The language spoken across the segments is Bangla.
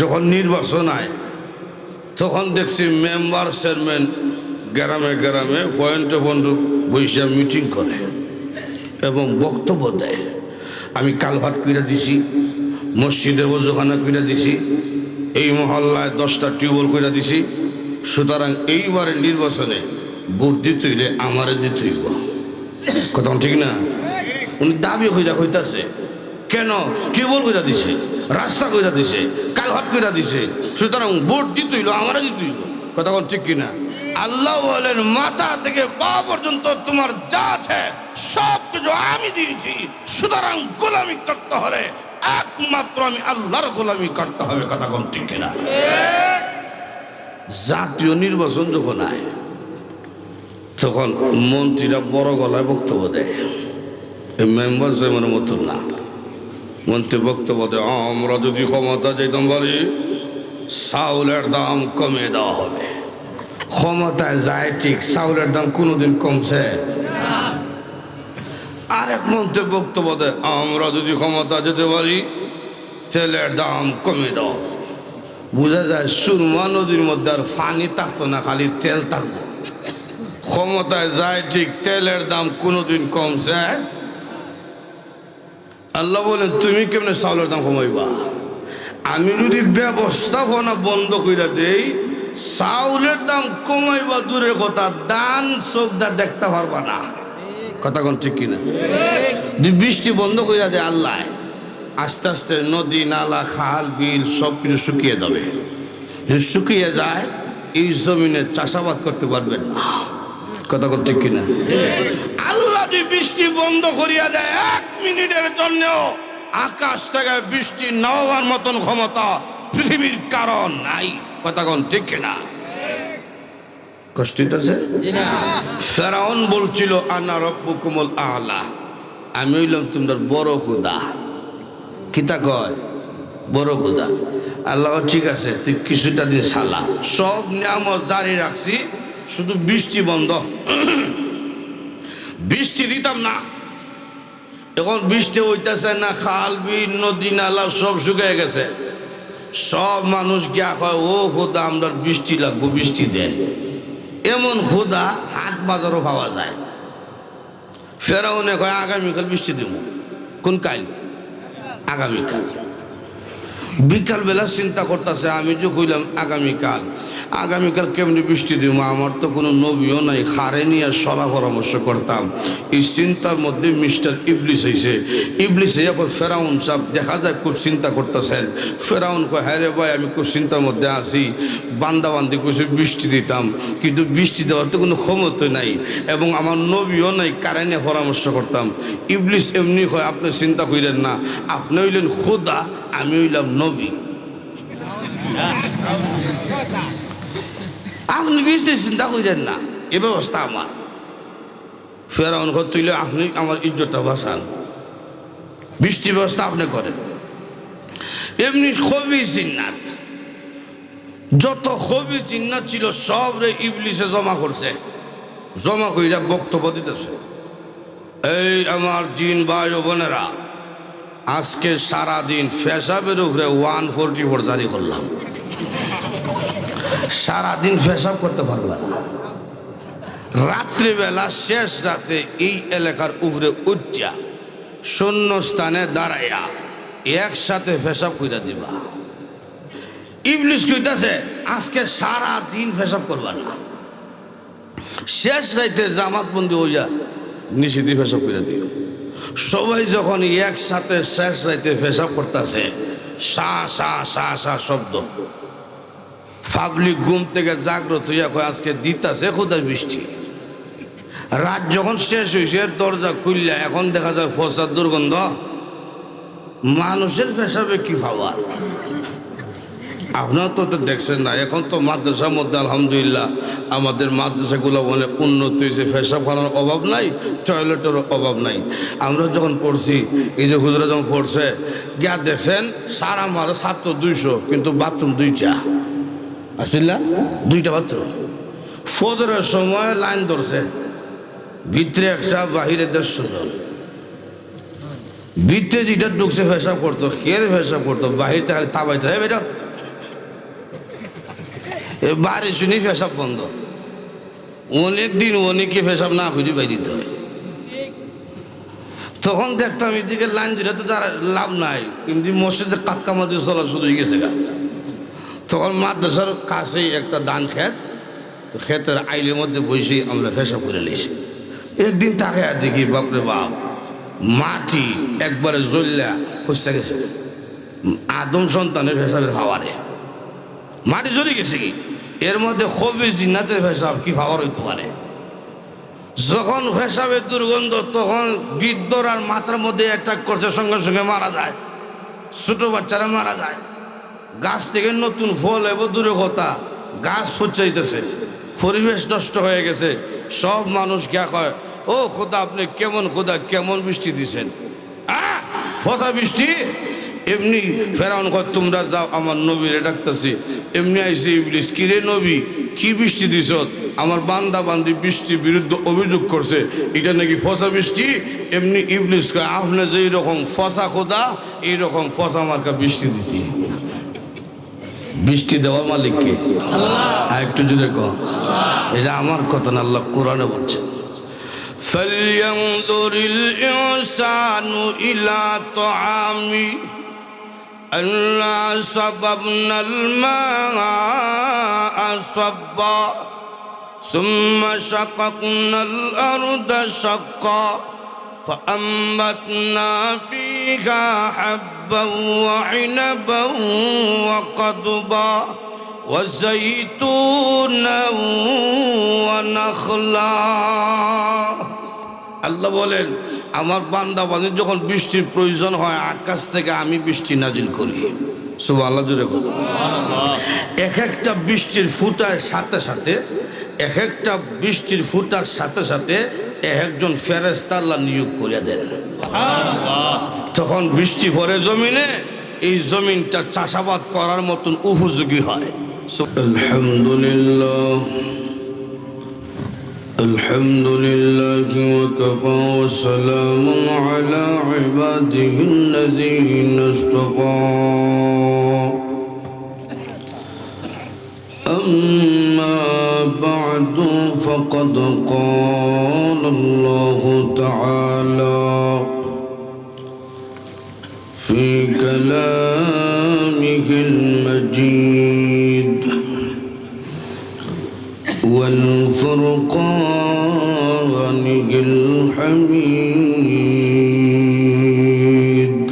যখন নির্বাচন হয় তখন দেখছি মেম্বার চেয়ারম্যান গ্রামে গ্রামে পয়েন্টে পয়েন্ট বসে মিটিং করে এবং বক্তব্য দেয়। আমি কালভাট কইরা দিছি, মসজিদে ওযুখানা কইরা দিছি, এই মহল্লায় 10টা টিউবওয়েল কইরা দিছি, সুতরাং এইবারে নির্বাচনে ভোট দিতে হইলে আমারে দিতে হইব। কথা ঠিক না? উনি দাবি হইতাছে কেন? টিউবওয়েল কইরা দিছে, রাস্তা কইরা দিছে, কালভাট কইরা দিছে, সুতরাং ভোট দিতে হইল আমারে দিতে হইল। কথা ঠিক কিনা? আল্লাহ বলেন মাথা থেকে পা পর্যন্ত তোমার যা আছে সব কিছু আমি দিয়েছি, সুতরাং গোলামি করতে হলে একমাত্র আমি আল্লাহর গোলামি করতে হবে। কথা ঠিক কিনা? জাতীয় নির্বাচন যখন আয় তখন মন্ত্রীরা বড় গলায় বক্তব্য দেয়, এই মেম্বার চেয়ারম্যানের মতন না। মন্ত্রী বক্তব্য দেয়, আমরা যদি ক্ষমতা যেতাম পারি চাউলের দাম কমিয়ে দেওয়া হবে। ক্ষমতায় যায় ঠিক, চাউলের দাম কোনোদিন কমছে? আরেক মন্ত্রী বক্তব্য দেয়, আমরা যদি ক্ষমতা যেতে পারি তেলের দাম কমিয়ে দেওয়া হবে। বোঝা যায় সুরমা নদীর মধ্যে আর পানি থাকতো না, খালি তেল থাকবো। ক্ষমতায় যায় ঠিক, তেলের দাম কোনোদিন কমছে? আল্লাহ বলেন তুমি কেমনে চাউলের দাম কমাইবা? আমি যদি ব্যবস্থাপনা বন্ধ করে দেই চাউলের দাম কমাইবা দূরের কথা, দান চোখদা দেখতে পারবা না। কথা ঠিক কিনা? বৃষ্টি বন্ধ করে দেয় আল্লাহ, আস্তে আস্তে নদী নালা খাল বিল সব কিছু শুকিয়ে যাবে। যদি শুকিয়ে যায় এই জমিনে চাষাবাদ করতে পারবেন না। কথা ঠিক কিনা? আল্লাহ যদি বৃষ্টি বন্ধ করিয়া দেয় 1 মিনিটের জন্যও আকাশ থেকে বৃষ্টি নামার মতন ক্ষমতা পৃথিবীর কারণ নাই। কথা ঠিক কিনা? কষ্ট আছে? ফেরাউন বলছিল আনা রব্বুকুমুল আলা, আমি হইলাম তোমার বড় খোদা। কিতা কয়? বড় খোদা। আল্লাহ ঠিক আছে, তুই কিছুটা দিন সালা, সব নিয়ামত জারি রাখছি, শুধু বৃষ্টি বন্ধ। বৃষ্টি দিতাম না, এখন বৃষ্টি হইতেছে না, খাল বিল নদী নালা সব শুকিয়ে গেছে। সব মানুষ গিয়া কয় ও খোদা আমরা বৃষ্টি লাগবো, বৃষ্টি দেন। এমন খোদা হাট বাজারও পাওয়া যায়। ফেরাউনে কয় আগামীকাল বৃষ্টি দিব। কোন কাল? আগামীকাল। বিকালবেলা চিন্তা করতেছে, আমি যে কইলাম আগামীকাল, আগামীকাল কেমনি বৃষ্টি দিব? আমার তো কোনো নবীও নাই, খারে নিয়ে সলা পরামর্শ করতাম। এই চিন্তার মধ্যে মিস্টার ইবলিস হয়েছে। ইবলিস এখন ফেরাউন সাহেব দেখা যায় খুব চিন্তা করতেছেন। ফেরাউন কয় হ্যাঁ রে ভাই, আমি খুব চিন্তার মধ্যে আছি, বান্দাবান্দি কইছে বৃষ্টি দিতাম, কিন্তু বৃষ্টি দেওয়ার তো কোনো ক্ষমতা নাই এবং আমার নবীও নাই, কারে নিয়ে পরামর্শ করতাম। ইবলিস এমনি কয় আপনি চিন্তা করেন না, আপনি হইলেন খোদা, আমি হইলাম নবী। আপনি বৃষ্টি চিন্তা করেন না, এ ব্যবস্থা আমার। ফেরাউন ঘর তুইলে আপনি আমার ইজ্জতটা বাঁচান, বৃষ্টি ব্যবস্থা আপনি করেন। এমনি কবি জিন্নাত, যত কবি জিন্নাত ছিল সব রে ইবলিসে জমা করছে, জমা কইরা বক্তব্য দিতেছে। এই আমার জিন ভাই ও বোনেরা, আজকে সারাদিন পেশাবের উপরে 144 জারি করলাম। সারাদিন পেশাব করতে পারবে না, রাত্রিবেলা শেষ রাতে এই এলাকার উপরে উচ্চা শূন্য স্থানে দাঁড়াইয়া একসাথে পেশাব কইরা দিবা। ইবলিস কইতাছে আজকে সারাদিন পেশাব করবা না, শেষ রাইতে জামাত বন্দি হইয়া নিষিদ্ধ পেশাব কইরা দিও। সবাই যখন একসাথে শেষ রাইতে পেশাব করতেছে, সা সা সা সা শব্দ, পাবলিক ঘুম থেকে জাগ্রত হইয়া কয় আজকে দিতাছে খোদা বৃষ্টি। রাত যখন শেষ হয়েছে দরজা খুললে এখন দেখা যায় ফসার দুর্গন্ধ। মানুষের পেশাবে কি পাওয়ার? আপনারা তো দেখছেন না, এখন তো মাদ্রাসার মধ্যে আলহামদুলিল্লাহ আমাদের মাদ্রাসাগুলো অনেক উন্নত হয়েছে, পেশাব খানার অভাব নাই, টয়লেটেরও অভাব নাই। আমরা যখন পড়ছি, এই যে হুজুরা যখন পড়ছে গিয়া দেখছেন সারা মাঝে ছাত্র 200, কিন্তু বাথরুম 2টা, আসলে 2টা বাথরুম। ফজরের সময় লাইন ধরছে, ভিতরে একটা বাহিরে 150 জন। ভিতরে যেটা ঢুকছে পেশাব করতো, কে পেশাব করতো, বাহিরতে খালি তাবাইতে বেটা বাড়ি শুনি পেশাব বন্ধ, অনেক দিন অনেকে পেশাব না খুঁজে পাই দিতে হয়। তখন দেখতাম এদিকে লাইন দিলে তো তার লাভ নাই, কিন্তু মসজিদে কাতকামাতি চলা শুরু হয়ে গেছে গা। তখন মাদ্রাসার কাছেই একটা ধান ক্ষেত, তো ক্ষেতের আইলের মধ্যে বসে আমরা পেশাব করে নিয়েছি। একদিন তাকে দেখি বাপরে বাপ, মাটি একবারে জ্বললা খুঁজতে গেছে, আদম সন্তানের পেশাবের হাওয়ারে মাটি জ্বলে গেছে। কি এর মধ্যে খুবই জিন্নাতের পেশাব কি ভাবার হইতে পারে। যখন পেশাবের দুর্গন্ধ, তখন বৃদ্ধর আর মাথার মধ্যে অ্যাটাক করছে, সঙ্গে সঙ্গে মারা যায়, ছোট বাচ্চারা মারা যায়। গাছ থেকে নতুন ফল এব দূরে কথা, গাছ ফুচাইতেছে, পরিবেশ নষ্ট হয়ে গেছে। সব মানুষ কে কয়, ও খোদা আপনি কেমন, খোদা কেমন বৃষ্টি দিছেন, ফসা বৃষ্টি। এমনি ফেরাউন কয় তোমরা যাও, আমার নবীরে ডাকতেছি। এমনি আইসি ইবলিস, কিরে নবী কি বৃষ্টি দিছ, আমার বান্দা বান্দি বৃষ্টির বিরুদ্ধে অভিযোগ করছে, এটা নাকি ফসা বৃষ্টি। এমনি ইবলিস কয় আপনি যে এইরকম ফসা খোদা, এইরকম ফসা মার্কা বৃষ্টি দিছি। বৃষ্টি দেওয়ার মালিককে আল্লাহ। একটু জুড়ে কম, এটা আমার কথা না, আল্লাহ কোরআনে বলছে ফালইয়ানজুরিল ইনসানু ইলা তাআমি আল্লা সাবাবনাল মাআ সাব্বা সুম্মা শাকাকনাল আরদা শাক্কা فأنبتنا فيها حبا وعنبا وقضبا وزيتونا ونخلا। আল্লাহ বলেন আমার বান্দা বান্দি যখন বৃষ্টির প্রয়োজন হয়, আকাশ থেকে আমি বৃষ্টি নাজিল করি। সুবহানাল্লাহ জোরে বলুন। এক একটা বৃষ্টির ফুটার সাথে সাথে, এক একটা বৃষ্টির ফুটার সাথে সাথে একজন ফেরেশতা আল্লাহ নিয়োগ করে দেন। তখন বৃষ্টি পড়ে জমিনে, এই জমিনটা চাষাবাদ করার মতন উপযোগী হয়। আলহামদুলিল্লাহ আলহামদুলিল্লাহি ওয়া কাফা ওয়া সালামুন আলা ইবাদিহিল্লাযীনা ইসতাফা। أما بعد فقد قال الله تعالى في كلامه المجيد والفرقان الحميد.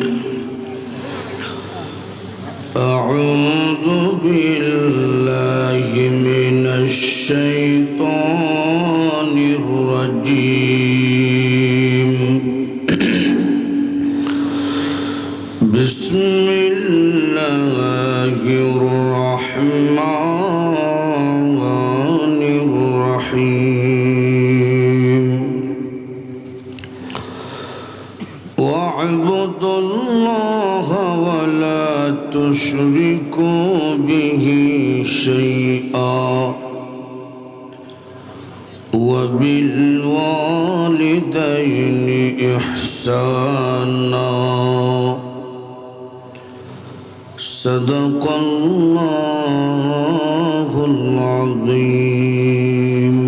أعوذ بالله من الشيطان الرجيم. بسم الله الرحمن الرحيم. واعبدوا الله ولا تشركوا به شيئا وبالوالدين إحسانا. صدق الله العظيم.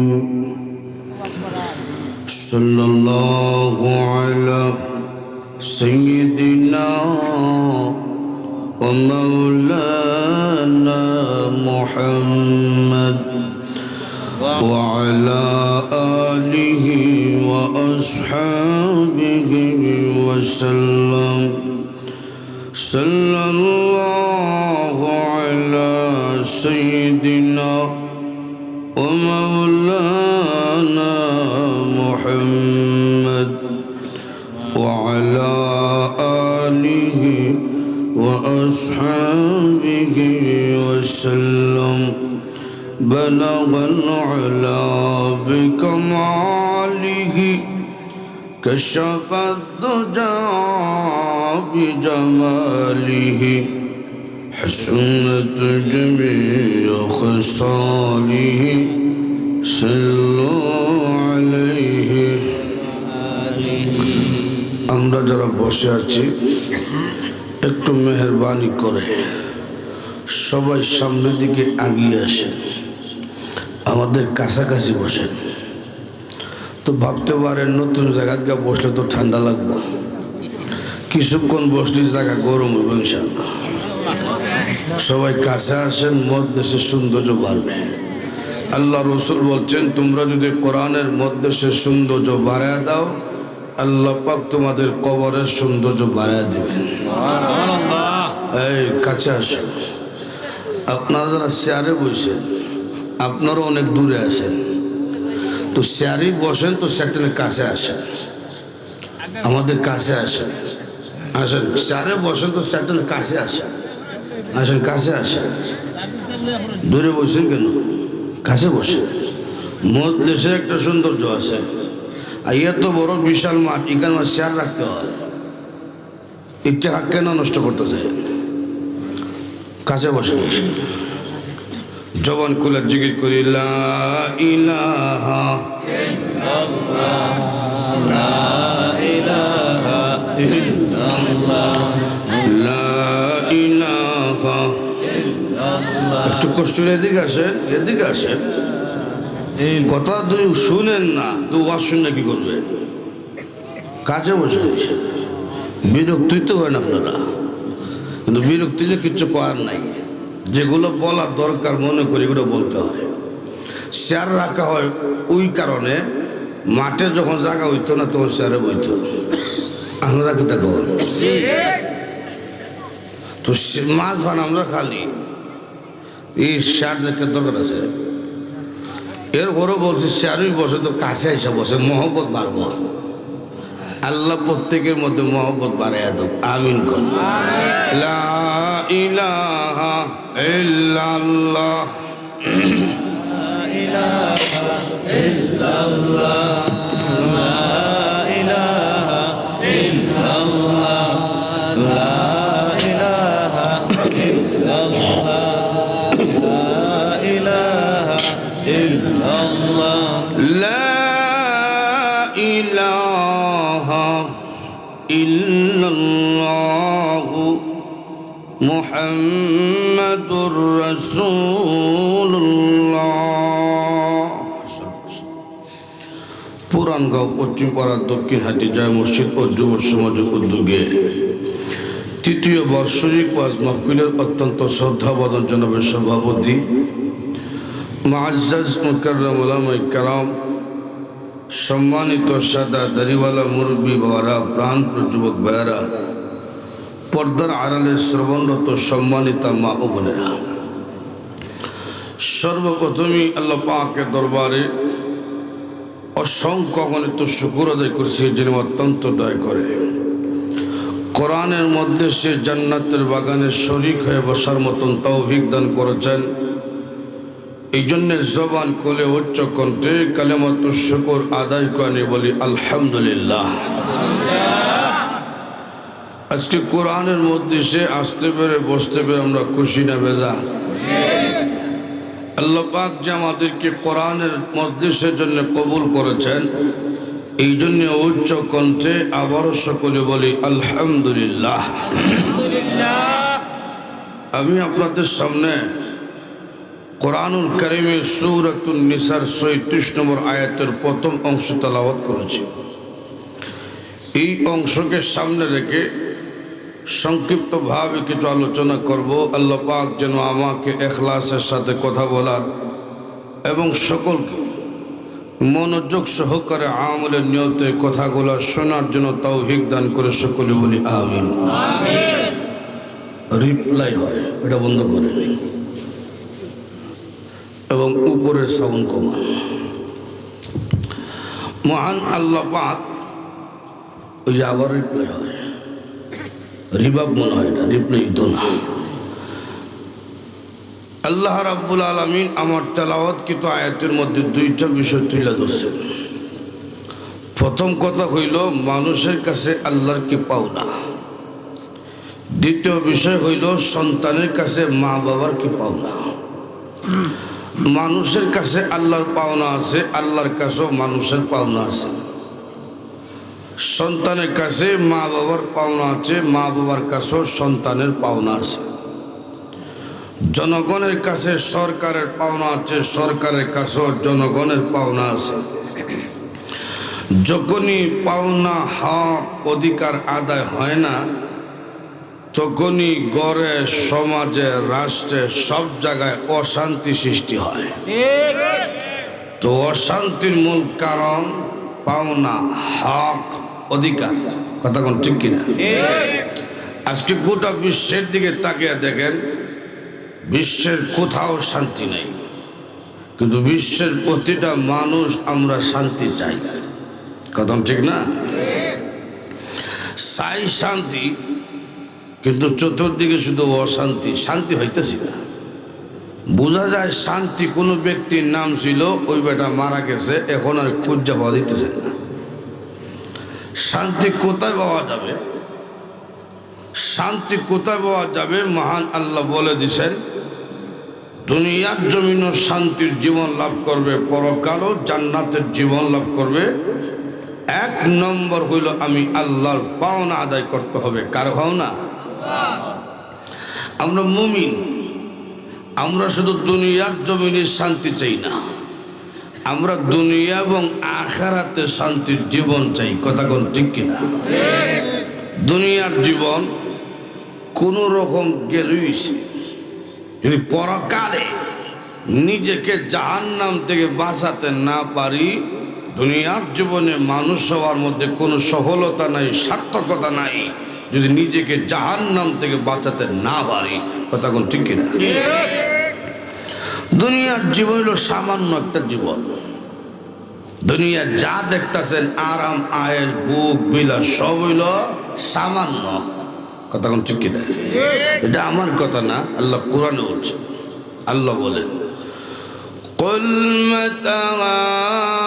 صلى الله على سيدنا ومولانا محمد وعلى آله وأصحابه وسلم. صلى الله على سيدنا ومولانا محمد وعلى آله وأصحابه وسلم. بلغ العلا بكماله كشف الدجى بجماله حسنت جميع خصاله. صلوا عليه. আমরা যারা বসে আছি একটু মেহেরবানি করে সবাই সামনের দিকে এগিয়ে আসেন, আমাদের কাছাকাছি বসেন। তো ভাবতে পারেন নতুন জায়গায় বসলে তো ঠান্ডা লাগবে, কিছুক্ষণ বসলে জায়গা গরম হবে ইনশাআল্লাহ। সবাই কাছে আসেন, মজলিসের সৌন্দর্য বাড়বে। আল্লাহ রসুল বলছেন, তোমরা যদি কোরআনের মজলিসের সৌন্দর্য বাড়ায় দাও, আল্লাহ পাক তোমাদের কবরের সৌন্দর্য বাড়ায় দিবেন। এই কাছে আসেন। আপনারা যারা চেয়ারে বসেন, আপনারও অনেক দূরে আসেন, তো চেয়ারেই বসেন, তো সেটার কাছে আসেন, আমাদের কাছে আসেন। আসেন, চেয়ারে বসেন, তো সেটার কাছে আসেন। আসেন, কাছে আসেন। দূরে বসেন কেন? কাছে বসে। মজলিসে একটা সৌন্দর্য আছে। আর এত বড় বিশাল মাঠ, এখানে চেয়ার রাখতে হয়, ইচ্ছা কেন নষ্ট করতেছে? কাছে বসে বসে জবান খুলে জিকির করি, লা ইলাহা ইল্লাল্লাহ, লা ইলাহা ইল্লাল্লাহ, লা ইলাহা ইল্লাল্লাহ। একটু কষ্ট করে এদিকে আসেন, এদিকে আসেন। কথা তুই শুনেন না, তো ওয়াজ শুনে কি করবে? কাছে বসে বসে বিরক্তি তো হয় না আপনারা, কিন্তু বিরক্তি যে কিচ্ছু করার নাই। যেগুলো বলার দরকার মনে করি এগুলো বলতে হয়। চেয়ার রাখা হয় ওই কারণে, মাঠে যখন জায়গা হইতো না তখন চেয়ারে বইতো। আমরা কি তা কর তো মাঝখানে আমরা খালি এই চেয়ার দেখার দরকার আছে। এরপরও বলছি চেয়ারই বসে, তো কাছে এসে বসে, মহব্বত বাড়বো। আল্লাহ প্রত্যেকের মধ্যে মহব্বত বাড়াইয়া দাও, আমিন কোন। লা ইলাহা ইল্লাল্লাহ, লা ইলাহা ইল্লাল্লাহ, লা ইলাহা ইল্লাল্লাহ, লা ইলাহা ইল্লাল্লাহ, লা ইলাহা ইল্লাল্লাহ, লা ইলাহা ইল্লাল্লাহু মুহাম্মাদুর রাসূলুল্লাহ। পুরানগাঁও পশ্চিম পাড়ার দক্ষিণহাটি জয় মসজিদ ও যুব সমাজের উদ্যোগে তৃতীয় বার্ষিক ওয়াজ মাহফিলের অত্যন্ত শ্রদ্ধাভাজন জনাবের সভাপতি মুআজ্জাজ মুকাররম উলামায়ে কেরাম, সম্মানিত সাদা দাড়িওয়ালা মুরব্বী বাবারা, প্রাণপ্রিয় যুবক ভাইয়েরা, পর্দার আড়ালে শ্রবণরত সম্মানিতা মা ও বোনেরা, সর্বপ্রথমে আল্লাহ পাকের দরবারে অসংখ্য অগণিত শুকর আদায় করছি, যিনি অত্যন্ত দয়া করে কোরআনের মধ্যে সে জান্নাতের বাগানে শরীক হয়ে বসার মতন তৌফিক দান করেছেন। এই জন্য জবান কোলে উচ্চ কণ্ঠে কালেমাতুশ শুকর আদায় করে বলি আলহামদুলিল্লাহ। আজকে কোরআনের মধ্যে সে আসতে পেরে বসতে পেরে আমরা খুশি না বেজার? আল্লাহ পাক যে আমাদেরকে কোরআনের মজলিসের জন্য কবুল করেছেন, এই জন্য উচ্চ কণ্ঠে আবারও সকলে বলি আলহামদুলিল্লাহ। আমি আপনাদের সামনে কোরআনুল কারীমের সূরাতুন নিসার ৩৬ নম্বর আয়াতের প্রথম অংশ তেলাওয়াত করেছি। এই অংশকে সামনে রেখে সংক্ষিপ্তভাবে কিছু আলোচনা করব। আল্লাহ পাক যেন আমাকে ইখলাসের সাথে কথা বলার এবং সকলকে মনোযোগ সহকারে আমলের নিয়তে কথাগুলো শোনার জন্য তৌফিক দান করে সকলে বলি আমিন। রিপ্লাই হয়, এটা বন্ধ করে এবং উপরের সাউন্ড কমান। মহান আল্লাহ পাক, ওই যে আবার রিপ্লাই হয়, রিবাব মনে হয় না, রিপ্লাই তো না। আল্লাহ রাব্বুল আলামিন আমার তেলাওয়াতকৃত আয়াতের মধ্যে দুইটা বিষয় তুলে ধরছেন। প্রথম কথা হইল মানুষের কাছে আল্লাহর কি পাওনা, দ্বিতীয় বিষয় হইল সন্তানের কাছে মা বাবার কি পাওনা। মানুষের কাছে আল্লাহর পাওনা আছে, আল্লাহর কাছেও মানুষের পাওনা আছে। সন্তানের কাছে মা বাবার পাওনা আছে, মা বাবার কাছেও সন্তানের পাওনা আছে। জনগণের কাছে সরকারের পাওনা আছে, সরকারের কাছেও জনগণের পাওনা আছে। যখনই পাওনা হক অধিকার আদায় হয় না, তখনই গড়ে, সমাজে, রাষ্ট্রে, সব জায়গায় অশান্তি সৃষ্টি হয়। তো অশান্তির মূল কারণ পাওনা হক অধিকার। কথা কোন ঠিক কিনা? আজকে গোটা বিশ্বের দিকে তাকিয়ে দেখেন, বিশ্বের কোথাও শান্তি নেই, কিন্তু বিশ্বের প্রতিটা মানুষ আমরা শান্তি চাই। কথা ঠিক না? চাই শান্তি, কিন্তু চতুর্দিকে শুধু অশান্তি, শান্তি হইতেছি না। বোঝা যায় শান্তি কোনো ব্যক্তির নাম ছিল, ওই বেটা মারা গেছে, এখন আর খুঁজে পাওয়া দিতেছে না। শান্তি কোথায় পাওয়া যাবে? শান্তি কোথায় পাওয়া যাবে? মহান আল্লাহ বলে দিছেন, দুনিয়ার জমিনও শান্তির জীবন লাভ করবে, পরকালও জান্নাতের জীবন লাভ করবে। এক নম্বর হইল আমি আল্লাহর পাওনা আদায় করতে হবে। কার পাওনা? আমরা মুমিন, আমরা শুধু দুনিয়ার জমিনে শান্তি চাই না, আমরা দুনিয়া এবং আখিরাতে শান্তির জীবন চাই। কথা কোন ঠিক কিনা? দুনিয়ার জীবন কোন রকম গেলই, যদি পরকালে নিজেকে জাহান্নাম থেকে বাঁচাতে না পারি, দুনিয়ার জীবনে মানুষ হওয়ার মধ্যে কোনো সফলতা নাই, সার্থকতা নাই, যদি নিজেকে জাহান্নাম থেকে বাঁচাতে না পারি। কথা কোন ঠিক কিনা? দুনিয়ার জীবন হলো সামান্য একটা জীবন। দুনিয়া যা দেখতেছেন আরাম, আয়েস, বুক বিলাস, সব হইল সামান্য। কথা কোন ঠিক কিনা? এটা আমার কথা না, আল্লাহ কোরআনে বলছে। আল্লাহ বলেন, কুল মাতাউদ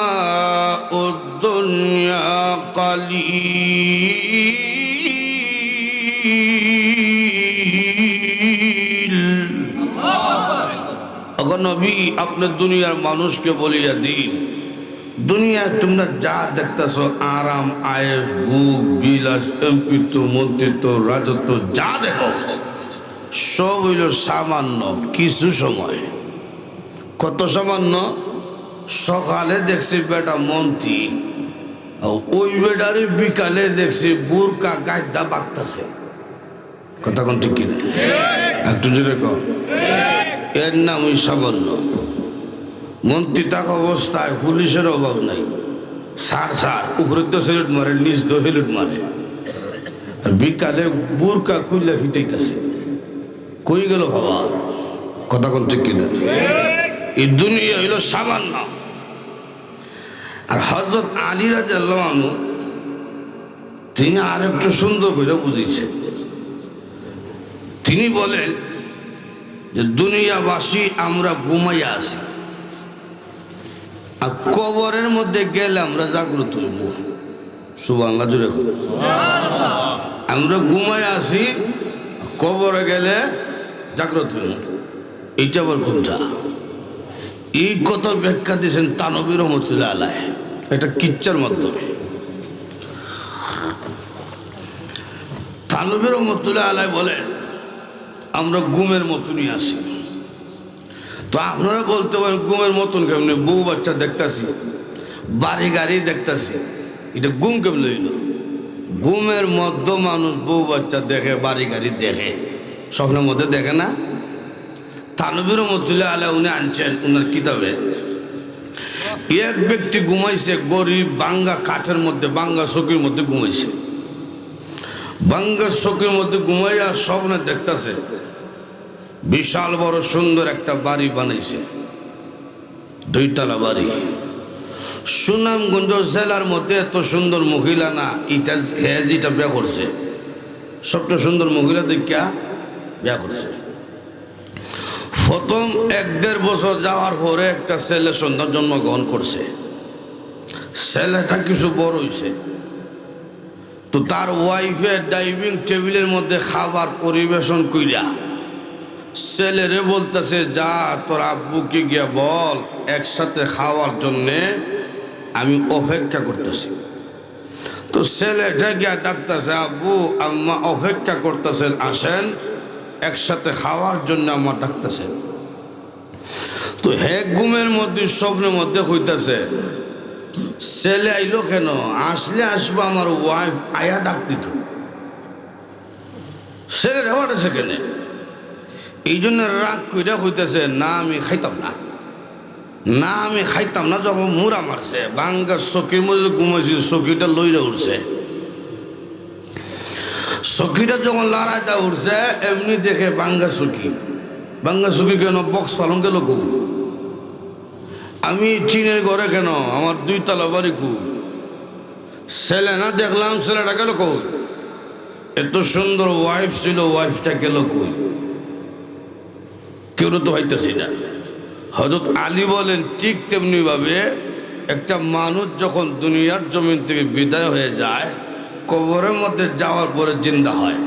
দুনিয়া কালিল। ওগো নবী, আপনি দুনিয়ার মানুষকে বলিয়া দিন, দুনিয়ায় তোমরা যা দেখতেছো আরাম, আয়েস, ভোগ বিলাস, এমপিত্ব, মন্ত্রিত্ব, রাজত্ব, যা দেখো সব হইল সামান্য কিছু সময়। কত সামান্য? সকালে দেখছি বেটা মন্ত্রী, ওই বেটারে বিকালে দেখছি বুরকা গাইডা বাগতাছে। কথা কোন ঠিক কিনা? একটু জোরে কর। এর নাম ওই সামান্য। মন্ত্রী থাকা অবস্থায় পুলিশের অভাব নাই, সার সার উপরে তো সেলুট মারে, নিচ তো সেলুট মারে, আর বিকালে বুরকা খুললে ফিটাইতেছে। কই গেল বাবা? কথা কোন ঠিক কিনা? এই দুনিয়া হইল সামান্য। আর হযরত আলী রাদিয়াল্লাহু আনহু তিনি আরেকটু সুন্দর করে বুঝিয়েছেন। তিনি বলেন যে দুনিয়াবাসী আমরা ঘুমাইয়া আছি, আর কবরের মধ্যে গেলে আমরা জাগ্রত হইব। সুবহানাল্লাহ জোরে বলুন। আমরা ঘুমাইয়া আছি, কবরে গেলে জাগ্রত হইব। এইটা আবার কোনটা? এই কথার ব্যাখ্যা দিয়েছেন তানবী রহমতুল্লাহ আলাইহি, এটা কিচ্ছার মাধ্যমে। তানবী রহমতুল্লাহ আলাইহি বলেন, আমরা ঘুমের মতনই আছি। তো আপনারা বলতে পারেন ঘুমের মতন কেমনে? বউ বাচ্চা দেখতেছি, বাড়ি গাড়ি দেখতেছি, এটা ঘুম কেমন হইল? ঘুমের মধ্যে মানুষ বউ বাচ্চা দেখে, বাড়ি গাড়ি দেখে, স্বপ্নের মধ্যে দেখে না? তানবী রহমতুল্লাহ আলাইহি উনি আনছেন উনার কিতাবে, এক ব্যক্তি ঘুমাইছে গরিব বাঙ্গা কাঠের মধ্যে, বাঙ্গা চৌকির মধ্যে ঘুমাইছে। বাঙ্গা চৌকির মধ্যে ঘুমাইয়া স্বপ্নে দেখতেছে বিশাল বড় সুন্দর একটা বাড়ি বানাইছে, 2 তলা বাড়ি। সুনামগঞ্জ জেলার মধ্যে এত সুন্দর মহিলা না, এটা যেটা বিয়া করছে, সবচেয়ে সুন্দর মহিলা দেখিয়া বিয়া করছে। প্রথম 1-1.5 বছর যাওয়ার পরে একটা ছেলে সন্তান জন্মগ্রহণ করছে। ছেলেটা কিছু বড় হয়েছে, তো তার ওয়াইফে ডাইনিং টেবিলের মধ্যে খাবার পরিবেশন কইরা ছেলেরে বলতেছে, যা তোর আব্বুকে গিয়া বল একসাথে খাওয়ার জন্যে আমি অপেক্ষা করতেছি। তো ছেলেটা গিয়া ডাকতেছে, আব্বু আম্মা অপেক্ষা করতেছেন, আসেন একসাথে খাওয়ার জন্য আমার ডাকতেছে। তো হে ঘুমের মধ্যে স্বপ্নের মধ্যে হইতেছে, ছেলে আইলো কেন, আসলে আসবো আমার ওয়াইফ আয়া ডাক দিত, ছেলে রেওয়ার আছে কেন, এই জন্য রাগ কইরা হইতেছে, না আমি খাইতাম না, না আমি খাইতাম না। যখন মুড়া মারছে বাঙ্গার চকির মধ্যে ঘুমাইছি, চকিটা লইরা উঠছে, চকিটা যখন লড়াইটা উঠছে এমনি দেখে বাঙ্গা চকি, বাঙ্গা চকি কেন, বক্স পালন গেল কু, আমি চীনের ঘরে কেন, আমার 2 তলা বাড়ি কু, ছেলে না দেখলাম, ছেলেটা গেল কই, এত সুন্দর ওয়াইফ ছিল, ওয়াইফটা গেল কই, কেউ তো হইতেছি না। হযরত আলী বলেন ঠিক তেমনি ভাবে একটা মানুষ যখন দুনিয়ার জমিন থেকে বিদায় হয়ে যায়, কবরের মধ্যে যাওয়ার পরে জিন্দা হয়,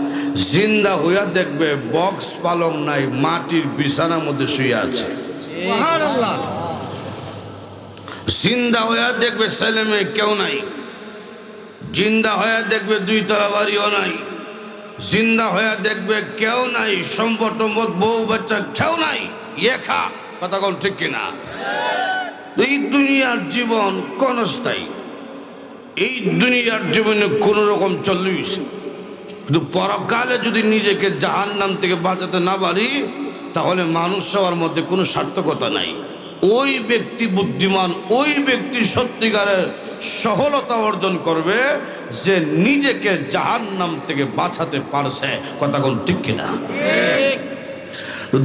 জিন্দা হইয়া দেখবে বক্স পালং নাই, মাটির বিছানার মধ্যে শুয়ে আছে। সুবহানাল্লাহ। জিন্দা হইয়া দেখবে ছেলে মেয়ে কেউ নাই, জিন্দা হইয়া দেখবে 2 তলা বাড়িও নাই, জিন্দা হইয়া দেখবে কেউ নাই, সম্পদ টম্পদ বউ বাচ্চা কেউ নাই, একা। কথা কোন ঠিক কিনা? এই দুনিয়ার জীবন ক্ষণস্থায়ী, এই দুনিয়ার জীবনে কোন রকম চল্লিশ, কিন্তু পরকালে যদি নিজেকে জাহান্নাম থেকে বাঁচাতে না পারি, তাহলে মানুষ সবার মধ্যে কোনো সার্থকতা নাই। ওই ব্যক্তি বুদ্ধিমান, ওই ব্যক্তি সত্যিকারের সফলতা অর্জন করবে যে নিজেকে জাহান্নাম থেকে বাঁচাতে পারছে। কথা কোন ঠিক কিনা?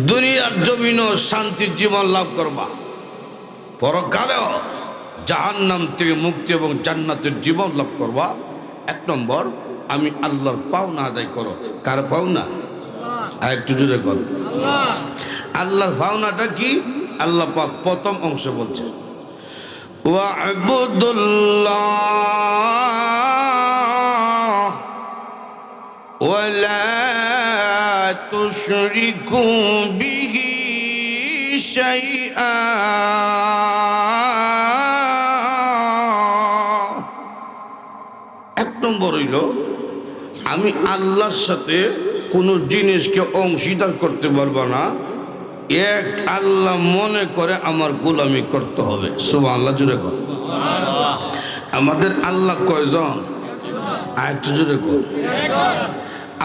দুনিয়ার জমিনও শান্তির জীবন লাভ করবা, পরকালেও জাহান্নাম থেকে মুক্তি এবং জান্নাতের জীবন লাভ করবা। 1 নম্বর, আমি আল্লাহর পাওনা আদায় করো। কার পাওনা? আর একটু জোরে কর। আল্লাহর পাওনাটা কি? আল্লাহ পাক প্রথম অংশে বলছে, ওয়া'বুদুল্লাহ ওয়ালা তুশরিকু বিহি শাইআ। 1 নম্বর হইল, আমি আল্লাহর সাথে কোনো জিনিসকে অংশীদার করতে পারবো না, এক আল্লাহ মনে করে আমার গোলামি করতে হবে। সুবহানাল্লাহ, জোরে কর। আমাদের আল্লাহ কয়জন? আরেকটু জোরে কর।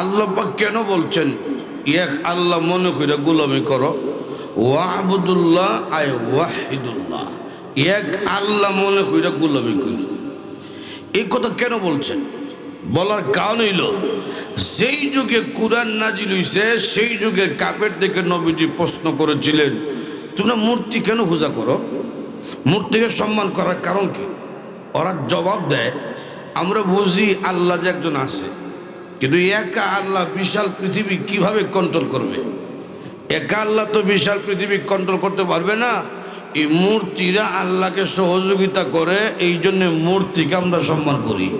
আল্লাহ পাক কেন বলছেন এক আল্লাহ মনে করে গোলামি করো? ওয়া'বুদুল্লাহ আয় ওয়াহিদুল্লাহ, এক আল্লাহ মনে করে গোলামি করো। এই কথা কেন বলছেন? বলার কারণ হইল, যেই যুগে কুরআন নাজিল হইছে সেই যুগের কাফের থেকে নবীজি প্রশ্ন করেছিলেন, তোমরা মূর্তি কেন পূজা করো, মূর্তিকে সম্মান করার কারণ কি? ওরা জবাব দেয়, আমরা বুঝি আল্লাহ যে একজন আছে, কিন্তু একা আল্লাহ বিশাল পৃথিবী কিভাবে কন্ট্রোল করবে? একা আল্লাহ তো বিশাল পৃথিবী কন্ট্রোল করতে পারবে না। এই মূর্তিরা আল্লাহকে সহযোগিতা করে, এই জন্য মূর্তিকে আমরা সম্মান করি।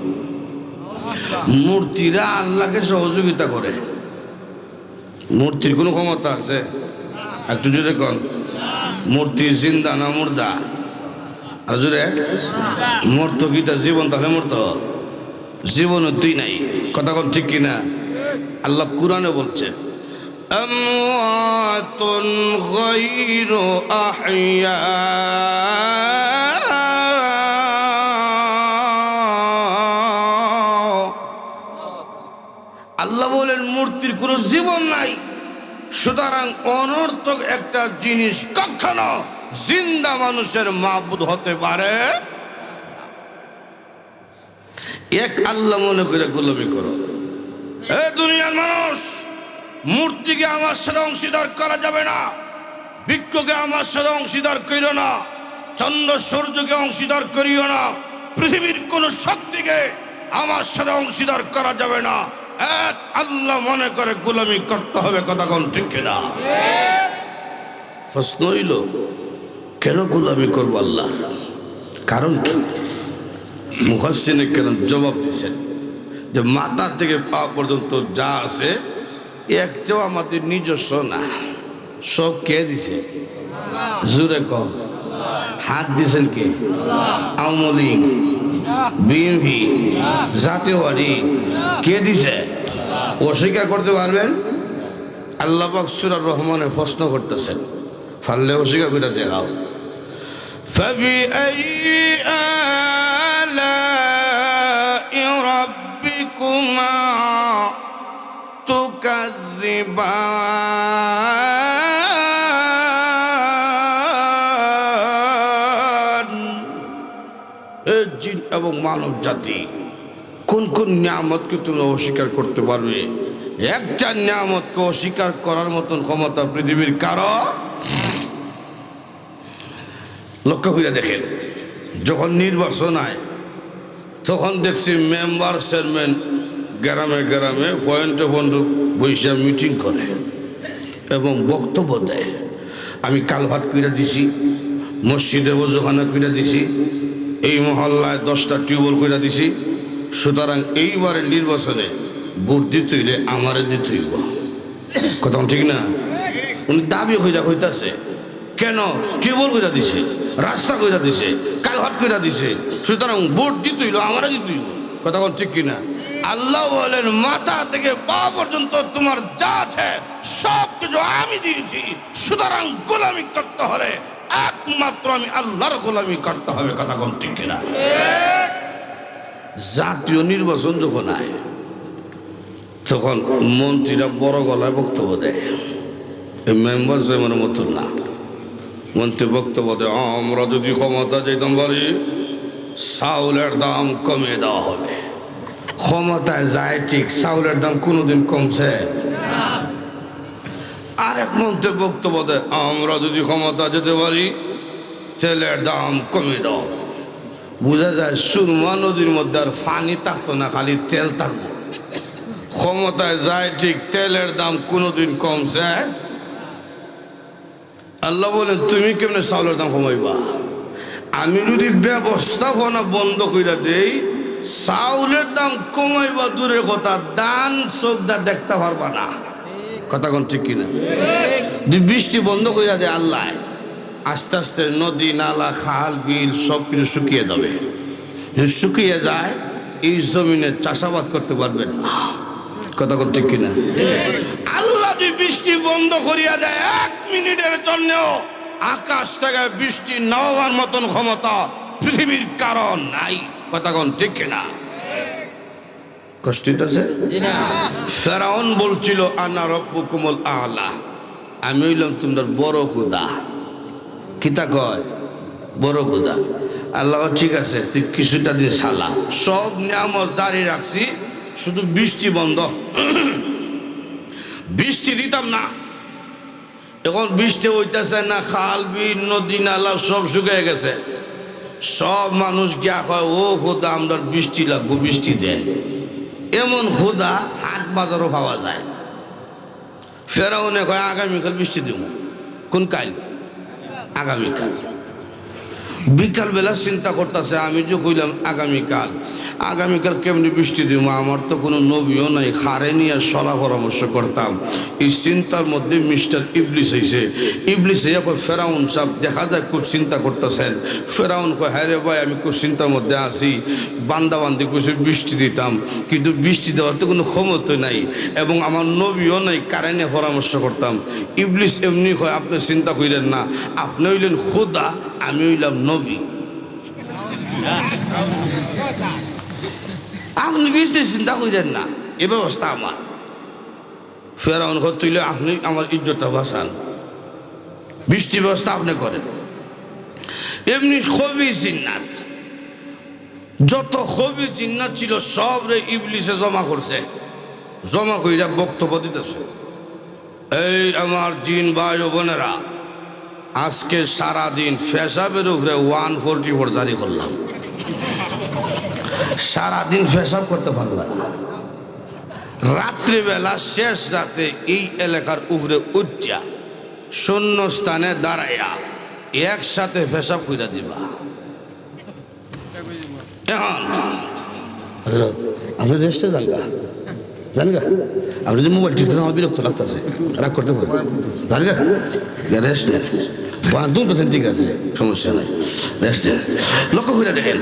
মূর্তিরা আল্লাহকে সহযোগিতা করে। মূর্তির কোনো ক্ষমতা আছে? একটু জোরে কন। মূর্তি জিন্দা না মুর্দা? আর জোরে, মূর্ত গীতা জীবন, তাহলে মূর্ত জীবন তুই নাই। কথা কন ঠিক কিনা? আল্লাহ কুরআনে বলছে, আমওয়াতুন গায়রু আহইয়া। আল্লাহ বলেন মূর্তির কোনো জীবন নাই, সুতরাং অনর্থক একটা জিনিস কখনো জিন্দা মানুষের মাবুদ হতে পারে। এক আল্লাহ মনে করে গোলামি করো। এ দুনিয়ার মানুষ, মূর্তিকে আমার সাথে অংশীদার করা যাবে না, বৃক্ষকে আমার সাথে অংশীদার করিও না, চন্দ্র সূর্যকে অংশীদার করিও না, পৃথিবীর কোন শক্তিকে আমার সাথে অংশীদার করা যাবে না। এক আল্লাহ মনে করে গোলামি করতে হবে। কথা কোন ঠিক কিনা? প্রশ্ন হইল, কেন গোলামি করবো আল্লাহ? কারণ কি? মুফাসসিরে কেরাম জবাব দিয়েছেন যে মাথা থেকে পা পর্যন্ত যা আছে একটাও আমাদের নিজস্ব না, সব কে দিছে? জোরে কম। হাত দিছেন কে? আওয়ামী লীগ, বিএনপি, জাতীয়বাদী, কে দিছে? অস্বীকার করতে পারবেন? আল্লাহ পাক সূরা রহমানে প্রশ্ন করতেছেন, পারলে অস্বীকার করে দেখাও। ফাবিআইয়ি আলাই রাব্বিকুমা তুকাযযিবান। এই জিন এবং মানব জাতি কোন কোন নিয়ামতকে তুমি অস্বীকার করতে পারবে? একটা নিয়ামতকে অস্বীকার করার মতন ক্ষমতা পৃথিবীর কারো। লক্ষ্য করে দেখেন, যখন নির্বাচন হয় তখন দেখছি মেম্বার চেয়ারম্যান গ্রামে গ্রামে পয়েন্টে পয়েন্ট বসে মিটিং করে এবং বক্তব্য দেয়। আমি কালভার্ট করে দিছি, মসজিদে ওযুখানা করে দিছি, এই মহল্লায় 10টা টিউবওয়েল করে দিছি, সুতরাং এইবারে নির্বাচনে ভোট দিতে হইলে আমারে দিতে হইব। কথা ঠিক না? উনি দাবি হইতাছে কেন? টিউবওয়েল কইরা দিছে, রাস্তা কইরা দিছে, কালভার্ট কইরা দিছে, সুতরাং ভোট দিতে হইল আমারে দিতে হইব। কথা ঠিক কিনা? আল্লাহ বলেন মাথা থেকে পা পর্যন্ত তোমার যা আছে সব কিছু আমি দিয়েছি, সুতরাং গোলামি করতে হলে একমাত্র আমি আল্লাহর গোলামি করতে হবে। কথা ঠিক কিনা? জাতীয় নির্বাচন যখন আয় তখন মন্ত্রীরা বড় গলায় বক্তব্য দেয়, এই মেম্বার চেয়ারম্যানের মতন না। মন্ত্রী বক্তব্য দেয়, আমরা যদি ক্ষমতা যেতাম পারি চাউলের দাম কমিয়ে দেওয়া হবে। ক্ষমতায় যায় ঠিক, চাউলের দাম কোনোদিন কমছে? আরেক মন্ত্রী বক্তব্য দেয়, আমরা যদি ক্ষমতা যেতে পারি তেলের দাম কমিয়ে দেওয়া হবে। বোঝা যায় সুরমা নদীর মধ্যে আর পানি থাকতো না, খালি তেল থাকবো। ক্ষমতায় যায় ঠিক, তেলের দাম কোনোদিন কমছে? আল্লাহ বলেন তুমি কেমনে চাউলের দাম কমাইবা? আমি যদি ব্যবস্থাপনা বন্ধ করে দেই, চাউলের দাম কমাইবা দূরের কথা, দান চোখদা দেখতে পারবা না। কথা কোন ঠিক কিনা? বৃষ্টি বন্ধ করে দেয় আল্লাহ, আস্তে আস্তে নদী নালা খাল বিল সব কিছু শুকিয়ে যাবে। শুকিয়ে যায়, এই জমিনে চাষাবাদ করতে পারবেন না। কথা কোন ঠিক কিনা? আল্লাহ যদি বৃষ্টি বন্ধ করিয়া দেয় 1 মিনিটের জন্য, আকাশ থেকে বৃষ্টি নামার মতন ক্ষমতা পৃথিবীর কারণ নাই। কথা কোন ঠিক কিনা? কষ্ট হইতেছে? ফেরাউন বলছিল আনা রব্বুকুমুল আলা, আমি হইলাম তোমার বড় খোদা। কিতা কয়? বড় খোদা। আল্লাহ ঠিক আছে, তুই কিছুটা দিন সালা, সব নিয়ামত জারি রাখছি, শুধু বৃষ্টি বন্ধ। বৃষ্টি দিতাম না, এখন বৃষ্টি হইতেছে না, খাল বিল নদী নালা সব শুকিয়ে গেছে। সব মানুষ গিয়া কয়, ও খোদা আমরা বৃষ্টি লাগবো, বৃষ্টি দেন। এমন খোদা হাট বাজারও পাওয়া যায়। ফেরাউনে কয় আগামীকাল বৃষ্টি দিব। কোন কাল? আগামীকাল। বিকালবেলা চিন্তা করতেছে, আমি যে কইলাম আগামীকাল, আগামীকাল কেমনি বৃষ্টি দিব? আমার তো কোনো নবীও নাই, খারে নিয়ে সলা পরামর্শ করতাম। এই চিন্তার মধ্যে মিস্টার ইবলিস হয়েছে। ইবলিস কয় ফেরাউন সাহেব দেখা যায় খুব চিন্তা করতেছেন। ফেরাউন কয় হ্যাঁ রে ভাই, আমি খুব চিন্তার মধ্যে আছি, বান্দাবান্দি কইছে বৃষ্টি দিতাম, কিন্তু বৃষ্টি দেওয়ার তো কোনো ক্ষমতা নাই এবং আমার নবীও নাই, কারে নিয়ে পরামর্শ করতাম। ইবলিস এমনি কয় আপনি চিন্তা করেন না, আপনি হইলেন খোদা, আমি হইলাম নবী। আপনি বৃষ্টি চিন্তা করেন না, এ ব্যবস্থা আমার। ফেরাউন তুইলে আপনি আমার ইজ্জতটা বাঁচান, বৃষ্টি ব্যবস্থা আপনি করেন। এমনি কবি জিন্নাত, যত কবি জিন্নাত ছিল সব রে ইবলিসে জমা করছে, জমা কইরা বক্তব্য দিতেছে। এই আমার জিন ভাই ও বোনেরা, আজকে সারাদিন পেশাবের উপরে 144 জারি করলাম। সারাদিন পেশাব করতে পারলাম না। রাত্রিবেলা শেষ রাতে এই এলাকার উপরে উচ্চা শূন্য স্থানে দাঁড়াইয়া একসাথে পেশাব কইরা দিবা। এখন আপনি রেস্টে জানগা জানগা, আপনি যে মোবাইল টিপতে আমার বিরক্ত লাগতেছে, রাগ করতে পারেন, জানগা রেস্ট নেন। বাঁধুন তো ঠিক আছে, সমস্যা নাই, রেস্ট নেন। লক্ষ্য করে দেখেন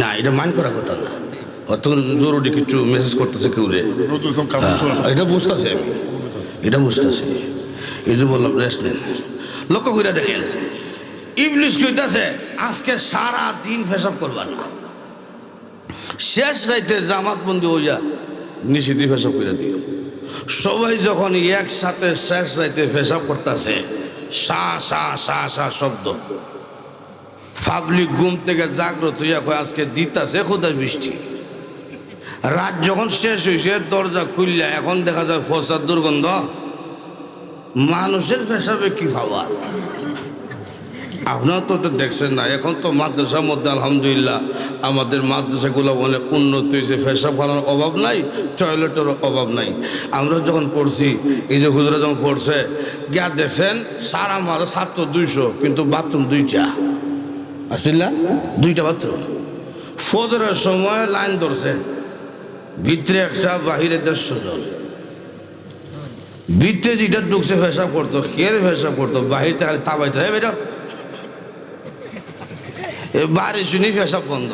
না, এটা মাইন্ড করার কথা না। অত জরুরি কিছু মেসেজ করতেছে কেউ রে, এটা বুঝতেছে আমি। এটা বুঝতেছি, এই যে বললাম রেস্ট নেন। লক্ষ্য করে দেখেন, ইবলিস কইতাছে আজকে সারা দিন পেশাব করবা না, শেষ রাইতে জামাত বন্দি হইয়া নিষিদ্ধ পেশাব করে দিও। সবাই যখন একসাথে শেষ রাইতে পেশাব করতেছে, সা সা সা সা শব্দ, পাবলিক ঘুম থেকে জাগ্রত হইয়া কয় আজকে দিতাছে খোদা বৃষ্টি। রাত যখন শেষ হয়েছে দরজা খুললা, এখন দেখা যায় ফসার দুর্গন্ধ। মানুষের পেশাবে কি পাওয়া, আপনারা তো দেখছেন না। এখন তো মাদ্রাসার মধ্যে আলহামদুলিল্লাহ আমাদের মাদ্রাসাগুলো অনেক উন্নত হয়েছে, পেশাব খানার অভাব নাই, টয়লেটের অভাব নাই। আমরা যখন পড়ছি, এই যে হুজুরা যখন পড়ছে গিয়া দেখছেন সারা মারা ছাত্র 200, কিন্তু বাথরুম 2টা, আসছিল না 2টা বাথরুম। ফজরের সময় লাইন ধরছে, ভিতরে 100, বাহিরে 150 জন। ভিতরে যেটা ঢুকছে পেশাব করতো, কে পেশাব করতো, বাহিরতে খালি তাবাইতে হয় বেটা, বাড়ি শুনি পেশাব বন্ধ।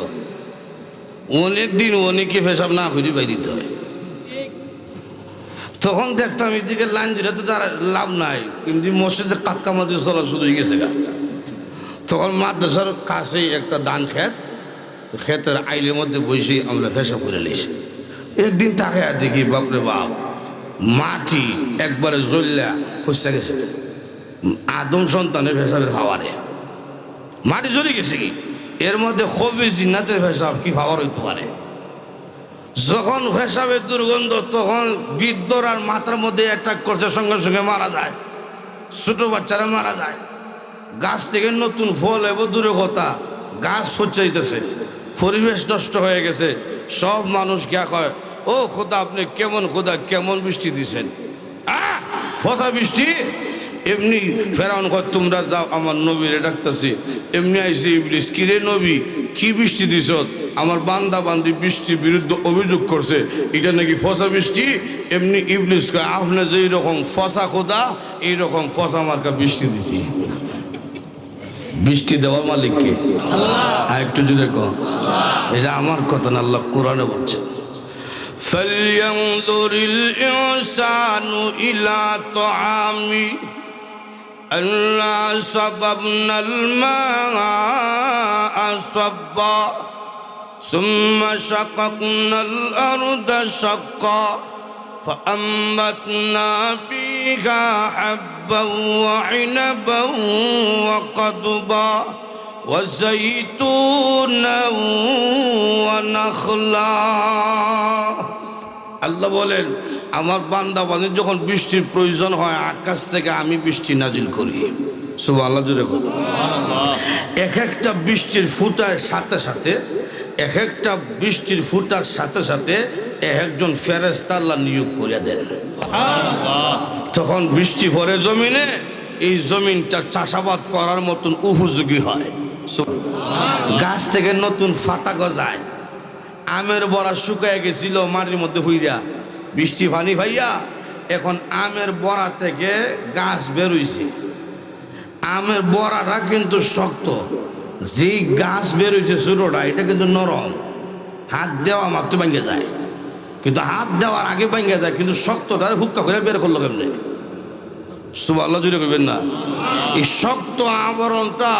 অনেক দিন অনেকে পেশাব না খুঁজে বাইরিতে হয়। তখন দেখতাম এদিকে লাইন দিলে তো তার লাভ নাই, কিন্তু মসজিদে কাটকা মাঝে চলা শুরু হয়ে গেছে গা। তখন মাদ্রাসার কাছেই একটা ধান ক্ষেত, তো ক্ষেতের আইলের মধ্যে বসেই আমরা পেশাব করে নিয়েছি। একদিন তাকে দেখি বাপরে বাপ, মাটি একবারে জ্বললা খুঁজতে গেছে, আদম সন্তানের পেশাবের হাওয়ারে মাটি জ্বলে গেছে। কি এর মধ্যে খুবই জিন্নাতের পেশাব কি ভাবার হইতে পারে। যখন পেশাবের দুর্গন্ধ, তখন বৃদ্ধর আর মাথার মধ্যে অ্যাটাক করছে, সঙ্গে সঙ্গে মারা যায়, ছোট বাচ্চারা মারা যায়। গাছ থেকে নতুন ফল এবং দূরে কথা, গাছ হচ্ছে, পরিবেশ নষ্ট হয়ে গেছে। সব মানুষ গিয়া কয়, ও খোদা আপনি কেমন, খোদা কেমন বৃষ্টি দিছেন, ফসা বৃষ্টি। এমনি ফেরাউন কয় তোমরা যাও, আমার নবীরে ডাকতেছি। এমনি আইসি ইবলিস, কিরে নবী কি বৃষ্টি দিছ, আমার বান্দা বান্দি বৃষ্টির বিরুদ্ধে অভিযোগ করছে, এটা নাকি ফসা বৃষ্টি। এমনি ইবলিস কয় আপনি যে এইরকম ফসা খোদা, এইরকম ফসা মার্কা বৃষ্টি দিছি। বৃষ্টি দেওয়ার মালিক কে? আল্লাহ। একটু যদি কম, এটা আমার কথা না, আল্লাহ কোরআনে বলছে ফালইয়ানজুরিল ইনসানু ইলা তাআমি আল্লা সাবাবনাল মাআ সাব্বা সুম্মা শাকাকনাল আরদা শাক্কা فأنبتنا فيها حبا وعنبا وقضبا وزيتونا ونخلا। আল্লাহ বলেন আমার বান্দা বান্দি যখন বৃষ্টির প্রয়োজন হয়, আকাশ থেকে আমি বৃষ্টি নাজিল করি। সুবহানাল্লাহ জোরে বলুন। এক একটা বৃষ্টির ফুটার সাথে সাথে, এক একটা বৃষ্টির ফুটার সাথে সাথে একজন ফেরেশতা আল্লাহ নিয়োগ করে দেন। তখন বৃষ্টি পড়ে জমিনে, এই জমিনটা চাষাবাদ করার মতন উপযোগী হয়। গাছ থেকে নতুন পাতা গজায়। আমের বড়া শুকায় গেছিল মাটির মধ্যে হইয়া, বৃষ্টি পানি ভাইয়া এখন আমের বড়া থেকে গাছ বেরোইছে। আমের বড়াটা কিন্তু শক্ত, যেই গাছ বেরোইছে ছোটটা, এটা কিন্তু নরম, হাত দেওয়া মাত্র ভেঙে যায়, কিন্তু হাত দেওয়ার আগে ভেঙে যায়, কিন্তু শক্তটা হুক্কা করে বের করলো কেমনে? সুবহানাল্লাহ জুড়ে করবেন না। এই শক্ত আবরণটা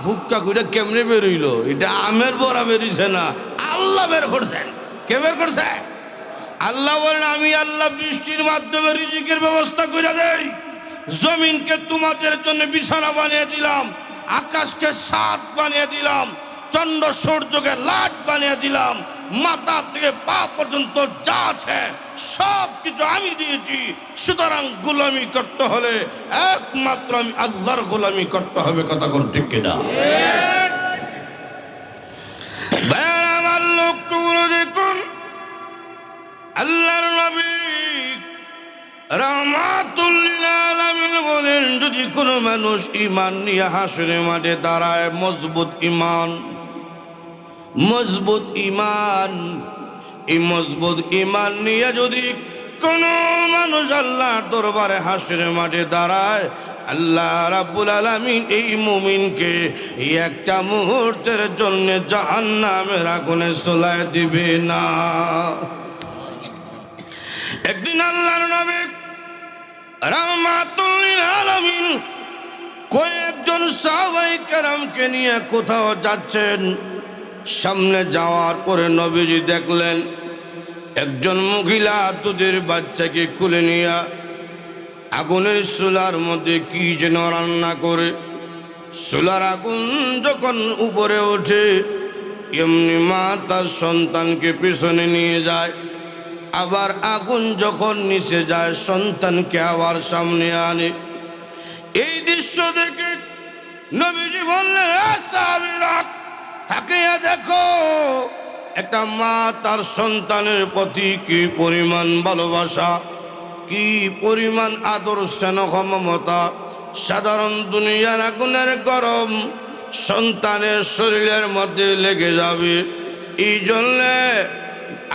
হুক্কা করে কেমনে বেরোইলো? এটা আমের বড়া বেরিয়েছে না, আল্লাহ বের করছেন। কে বের করছে? আল্লাহ বলেন আমি আল্লাহ বৃষ্টির মাধ্যমে রিজিকের ব্যবস্থা করে দেই। জমিনকে তোমাদের জন্য বিছানা বানিয়ে দিলাম, আকাশকে ছাদ বানিয়ে দিলাম, চন্দ্র সূর্যকে লাট বানিয়ে দিলাম, মাথা থেকে পা পর্যন্ত যা আছে সব কিছু আমি দিয়েছি। সুতরাং গোলামি করতে হলে একমাত্র আমি আল্লাহর গোলামি করতে হবে। কথা কোন ঠিক কিনা? আমার লোকগুলো দেখুন, আল্লাহর নবী রাহমাতুল লিল আলামিন বলেন, যদি কোনো মানুষ ঈমান নিয়ে হাসরের মাঠে দাঁড়ায়, মজবুত ঈমান, মজবুত ঈমান, এই মজবুত ঈমান নিয়ে যদি কোনো মানুষ আল্লাহর দরবারে হাসরের মাঠে দাঁড়ায়, আল্লাহ রাব্বুল আলামিন এই মুমিনকে একটা মুহূর্তের জন্য জাহান্নামের আগুনে ঝুলায় দিবে না। একদিন আল্লাহর নবী রাহমাতুল লিল আলামিন কয়েকজন সাহাবায়ে কেরামকে নিয়ে কোথাও যাচ্ছেন। সামনে যাওয়ার পরে নবীজি দেখলেন একজন মহিলা দুধের বাচ্চাকে কোলে নিয়ে আগুনের চুলার মধ্যে কি যেন রান্না করে। চুলার আগুন যখন উপরে ওঠে এমনি মা তার সন্তানকে পিছনে নিয়ে যায়, আবার আগুন যখন নিচে যায় সন্তানকে আবার সামনে আনে। এই দৃশ্য দেখে নবীজি বললেন, সাহাবীরা তাকিয়ে দেখো, একটা মা তার সন্তানের প্রতি কি পরিমাণ ভালোবাসা, কি পরিমাণ আদর স্নেহ মমতা। সাধারণ দুনিয়ার আগুনের গরম সন্তানের শরীরের মধ্যে লেগে যাবে, এই জন্যে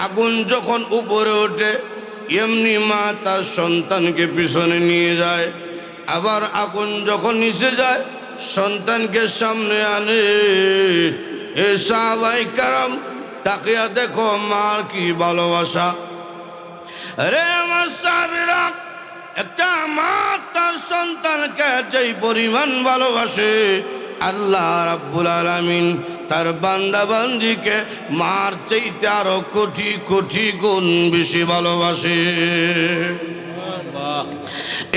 আগুন যখন উপরে ওঠে এমনি মা তার সন্তানকে পিছনে নিয়ে যায়, আবার আগুন যখন নিচে যায় সন্তানকে সামনে আনে। এ সাহাবায়ে কেরাম তাকিয়া দেখো মার কি ভালোবাসা। রে আমার সাহাবীরা, একটা মা তার সন্তানকে যেই পরিমাণ ভালোবাসে, আল্লাহ রাব্বুল আলামিন তার বান্দা বান্দিকে মার চাইতে আরো কোটি কোটি গুণ বেশি ভালোবাসে।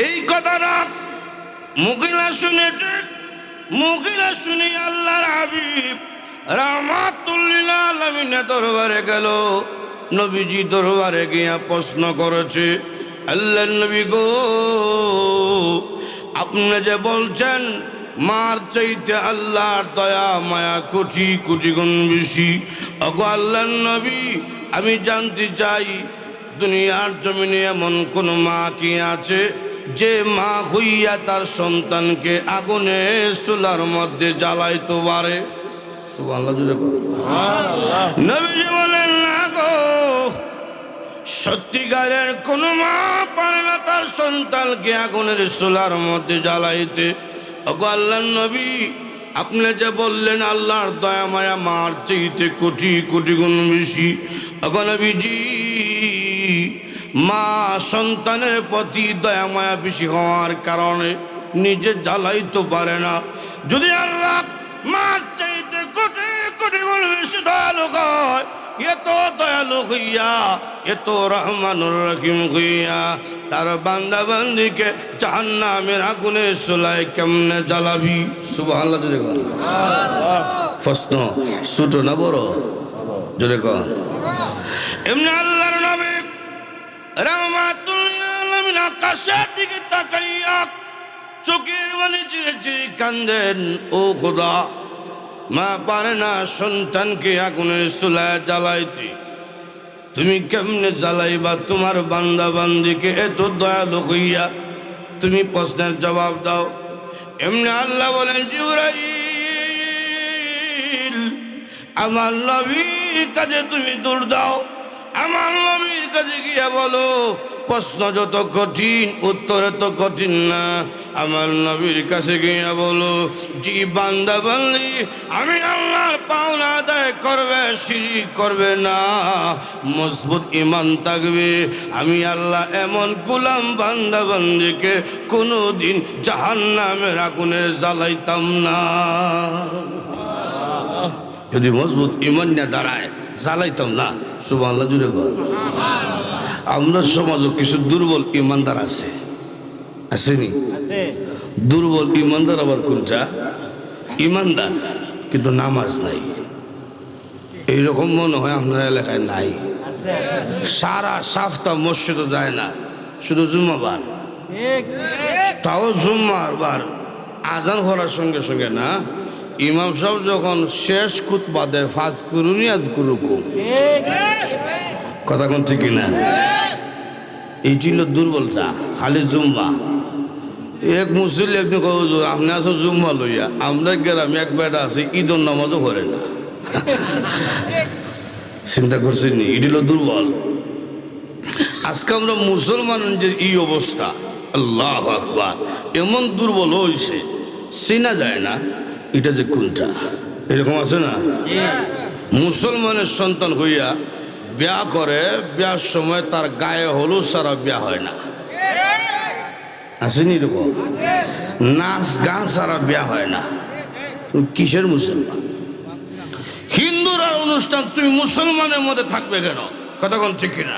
এই কথাটা মহিলা শুনে আল্লাহর হাবিব রাহমাতুল লিল আলামিনের দরবারে গেল। নবীজি দরবারে গিয়া প্রশ্ন করেছে, আল্লাহর নবী গো, আপনি যে বলছেন মার চাইতে আল্লাহর দয়া মায়া কোটি কোটি গুণ বেশি, ওগো আল্লাহর নবী আমি জানতে চাই দুনিয়ার জমিনে এমন কোন মা কি আছে যে মা হইয়া তার সন্তানকে আগুনে চুলার মধ্যে জ্বালাইতে পারে? সুবহানাল্লাহ জোরে বলো। সুবহানাল্লাহ। নবীজি বলেন, না গো, সত্যিকারের কোন মা পারে না তার সন্তানকে আগুনের চুলার মধ্যে জ্বালাইতে। ওগো আল্লাহর নবী আপনি যে বললেন আল্লাহর দয়া মায়া মার চাইতে কোটি কোটি গুণ বেশি, ওগো নবীজি মা সন্তানের প্রতি দয়া মায়া বেশি হওয়ার কারণে নিজে জ্বালাইতে পারে না। যদি আল্লাহ মার চাইতে কোটি কোটি গুণ বেশি দয়ালু হয়, এত দয়ালু হইয়া এত রহমানুর রহিম হইয়া তার বান্দা বান্দিকে জাহান্নামের আগুনের চুলায় কেমনে জ্বালাবি? সুবহানাল্লাহ জোরে কর। প্রশ্ন ছোট না বড়? জোরে কর। এমনি আল্লাহর নবী রাহমাতুল লিল আলামিন আকাশের দিকে তাকাইয়া চোখের পানি চিরে চিরে কান্দেন, ও খোদা, মা পারে না সন্তানকে আগুনের চুলায় জ্বালাইতে, তুমি কেমনে জ্বালাইবা তোমার বান্দা বান্দিকে এত দয়ালু হইয়া? তুমি প্রশ্নের জবাব দাও। এমনি আল্লাহ বলেন, জিবরাইল আমার নবীর কাছে তুমি দৌড় দাও, আমার নবীর কাছে গিয়া বলো প্রশ্ন যত কঠিন উত্তর এত কঠিন না। আমার নবীর কাছে গিয়া বলো, জি বান্দা বান্দি আমি আল্লাহর পাওনা আদায় করবে, শিরক করবে না, মজবুত ঈমান থাকবে, আমি আল্লাহ এমন গোলাম বান্দা বান্দিকে কোনোদিন জাহান্নামের আগুনে জ্বালাইতাম না। যদি মজবুত ঈমান না দাঁড়ায় জ্বালাইতাম না। সুবহানাল্লাহ জুড়ে বল। আমরা সমাজে কিছু দুর্বল ইমানদার আছে, আসেনি? দুর্বল ইমানদার আবার কোনটা? ইমানদার কিন্তু নামাজ নাই। এইরকম মনে হয় আপনার এলাকায় নাই। সারা সপ্তাহ মসজিদে যায় না, শুধু জুম্মাবার, তাও জুম্মার বার আজান করার সঙ্গে সঙ্গে না, ইমাম সাহেব যখন শেষ খুতবা দেয়, ফাজ করুনি আজ করুকুম, কথা কোন ঠিক না? এইটি হলো দুর্বলতা। খালি জুম্মা এক মুসলিম একদিন কব, আপনি আসো জুম্মা লইয়া, আমরা গ্রামে এক বেটা আছে ঈদের নামাজও করে না। চিন্তা করছি নি? এটি হলো দুর্বল। আজকে আমরা মুসলমান যে এই অবস্থা, আল্লাহু আকবার, এমন দুর্বল হয়েছে চেনা যায় না এটা যে কোনটা। এরকম আছে না? মুসলমানের সন্তান হইয়া বিয়া করে, বিয়ার সময় তার গায়ে হলুদ সারা বিয়া হয় না। আসেনি এরকম? নাচ গান ছাড়া বিয়া হয় না। কিসের মুসলমান? হিন্দুরা অনুষ্ঠান, তুমি মুসলমানের মধ্যে থাকবে কেন? কতক্ষণ ঠিক কিনা?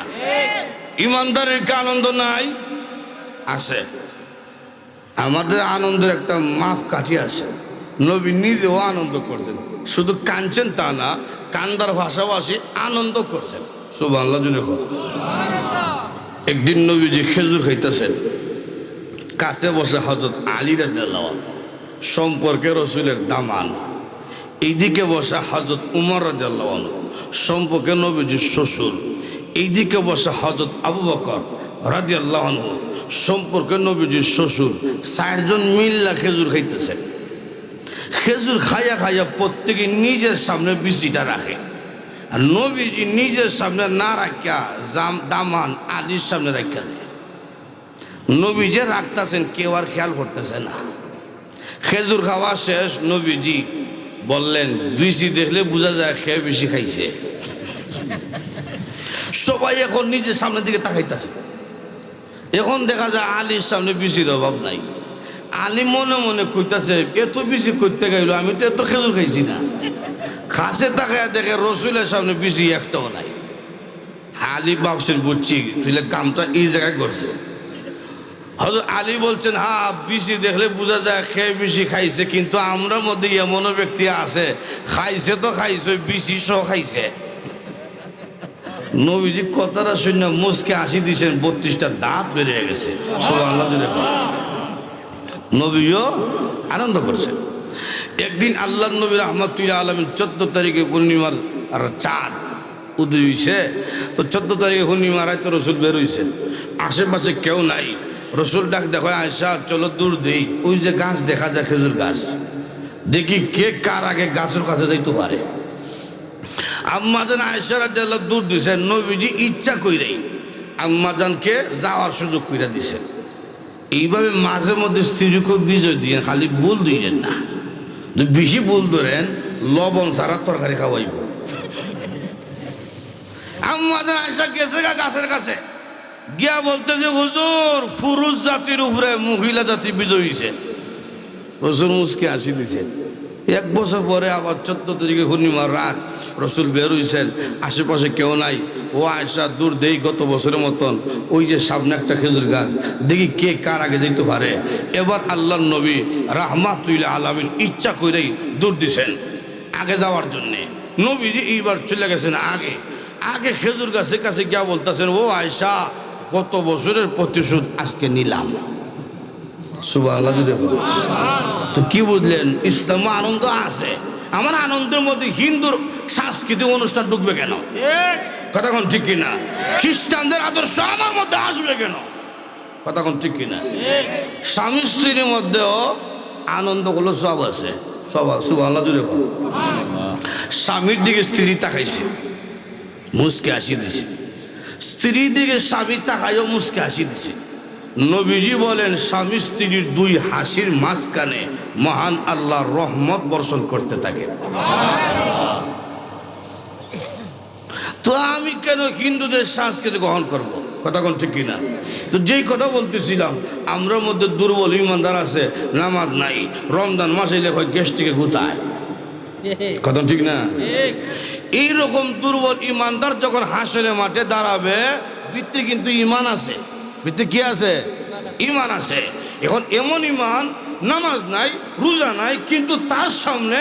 ইমানদারের কি আনন্দ নাই? আছে। আমাদের আনন্দের একটা মাপ কাঠি আছে। নবী নিজেও আনন্দ করছেন, শুধু কাঁদছেন তা না, কান্দার ভাষাভাষী আনন্দ করছেন। সুবহানাল্লাহ জুড়ে বল। একদিন নবীজি খেজুর খাইতেছেন, কাছে বসে হযরত আলী রাদিয়াল্লাহু আনহু, সম্পর্কে রসুলের দামান। এইদিকে বসে হযরত উমর রাদিয়াল্লাহু আনহু, সম্পর্কে নবীজির শ্বশুর। এইদিকে বসে হযরত আবু বকর রাদিয়াল্লাহু আনহু, সম্পর্কে নবীজির শ্বশুর। 4 জন মিল্লা খেজুর খাইতেছেন। খেজুর খাইয়া খাইয়া প্রত্যেকে নিজের সামনে বিচিটা রাখে, আর নবীজি নিজের সামনে না রাখিয়া দামান আলীর সামনে রাখিয়া দেয়। নবী যে রাখতেছেন কেউ আর খেয়াল করতেছে না। খেজুর খাওয়া শেষ, নবীজি বললেন, বিচি দেখলে বোঝা যায় খেয়ে বেশি খাইছে। সবাই এখন নিজের সামনের দিকে তাকাইতেছে। এখন দেখা যায় আলীর সামনে বিচির অভাব নাই। আলী মনে মনে কইতাছে, এত বিচি করতে গেল, আমি তো এত খেজুর খাইছি না। খাসে তাকায় দেখে রসুলের সামনে বিচি একটাও নাই। আলী ভাবছেন, বুঝছি তাহলে কামটা এই জায়গায় করছে। হযরত আলী বলছেন, হ্যাঁ বিচি দেখলে বোঝা যায় খেয়ে বেশি খাইছে, কিন্তু আমরার মধ্যে এমনও ব্যক্তি আছে খাইছে তো খাইছে, বিচি সহ খাইছে। নবীজি কথাটা শুনে মুসকে হাসি দিয়েছেন, 32টা দাঁত বেরিয়ে গেছে। সুবহানাল্লাহ। নবীও আনন্দ করছেন। একদিন আল্লাহ নবী রাহমাতুল্লাহ আলামিন 14 তারিখে পূর্ণিমার চাঁদ উদয় হইছে। তো 14 তারিখে পূর্ণিমা রাতে রসুল বের হইছেন, আশেপাশে কেউ নাই। রসুল ডাক দেখো, আয়েশা চলো দূর দেই, ওই যে গাছ দেখা যায় খেজুর গাছ, দেখি কে কার আগে গাছের কাছে যাইতে পারে। আম্মাজান আয়েশা রাদিয়াল্লাহু দূর দিছেন, নবীজি ইচ্ছা কইরাই আম্মাজানকে যাওয়ার সুযোগ কইরা দিছেন। এইভাবে মাঝে মধ্যে স্ত্রীকে বিজয় দিয়ে খালি ভুল দিলেন না, বেশি ভুল ধরেন লবণ ছাড়া তরকারি খাওয়াইব। আম্মাজান আয়েশা গেছে গাছের কাছে গিয়া বলতে যে, হুজুর পুরুষ জাতির উপরে মহিলা জাতি বিজয় হয়েছে। রসুল মুসকে হাসি দিয়েছেন। 1 বছর পরে আবার 14 তারিখে পূর্ণিমার রাত রসুল বের হইছেন, আশেপাশে কেউ নাই। ও আয়েশা দূর দেই গত বছরের মতন, ওই যে সামনে একটা খেজুর গাছ, দেখি কে কার আগে যেতে পারে। এবার আল্লাহর নবী রাহমাতুল্লাহ আলামিন ইচ্ছা করেই দূর দিছেন আগে যাওয়ার জন্যে। নবীজি এইবার চলে গেছেন আগে। আগে খেজুর গাছের কাছে গিয়া বলতেছেন, ও আয়েশা গত বছরের প্রতিশোধ আজকে নিলাম। সুবহানাল্লাহ। তো কি বুঝলেন? ইসলামে আনন্দ আছে। আমার আনন্দের মধ্যে হিন্দুর সাংস্কৃতিক অনুষ্ঠান ঢুকবে কেন? কতক্ষণ ঠিক কিনা? খ্রিস্টানদের আদর্শ আমার মধ্যে আসবে কেন? কতক্ষণ ঠিক কিনা? স্বামী স্ত্রীর মধ্যেও আনন্দগুলো সব আছে, সব। সুবহানাল্লাহ জুড়ে বল। স্বামীর দিকে স্ত্রী তাকাইছে, মুসকে হাসি দিছে। স্ত্রীর দিকে স্বামী তাকাইও মুসকে হাসি দিছে। নবীজি বলেন, স্বামী স্ত্রীর 2 হাসির মাঝখানে মহান আল্লাহর রহমত বর্ষণ করতে থাকে। তো আমি কেন হিন্দুদের সংস্কৃতি গ্রহণ করব? কতক্ষণ ঠিক কিনা? তো যেই কথা বলতেছিলাম, আমরার মধ্যে দুর্বল ইমানদার আছে, নামাজ নাই, রমজান মাসে লেখা গ্যাস থেকে গুতায়। কথা ঠিক না? এইরকম দুর্বল ইমানদার যখন হাসরের মাঠে দাঁড়াবে, ভিতরে কিন্তু ইমান আছে। ভিতরে কি আছে? ইমান আছে। এখন এমন ইমান, নামাজ নাই, রোজা নাই, কিন্তু তার সামনে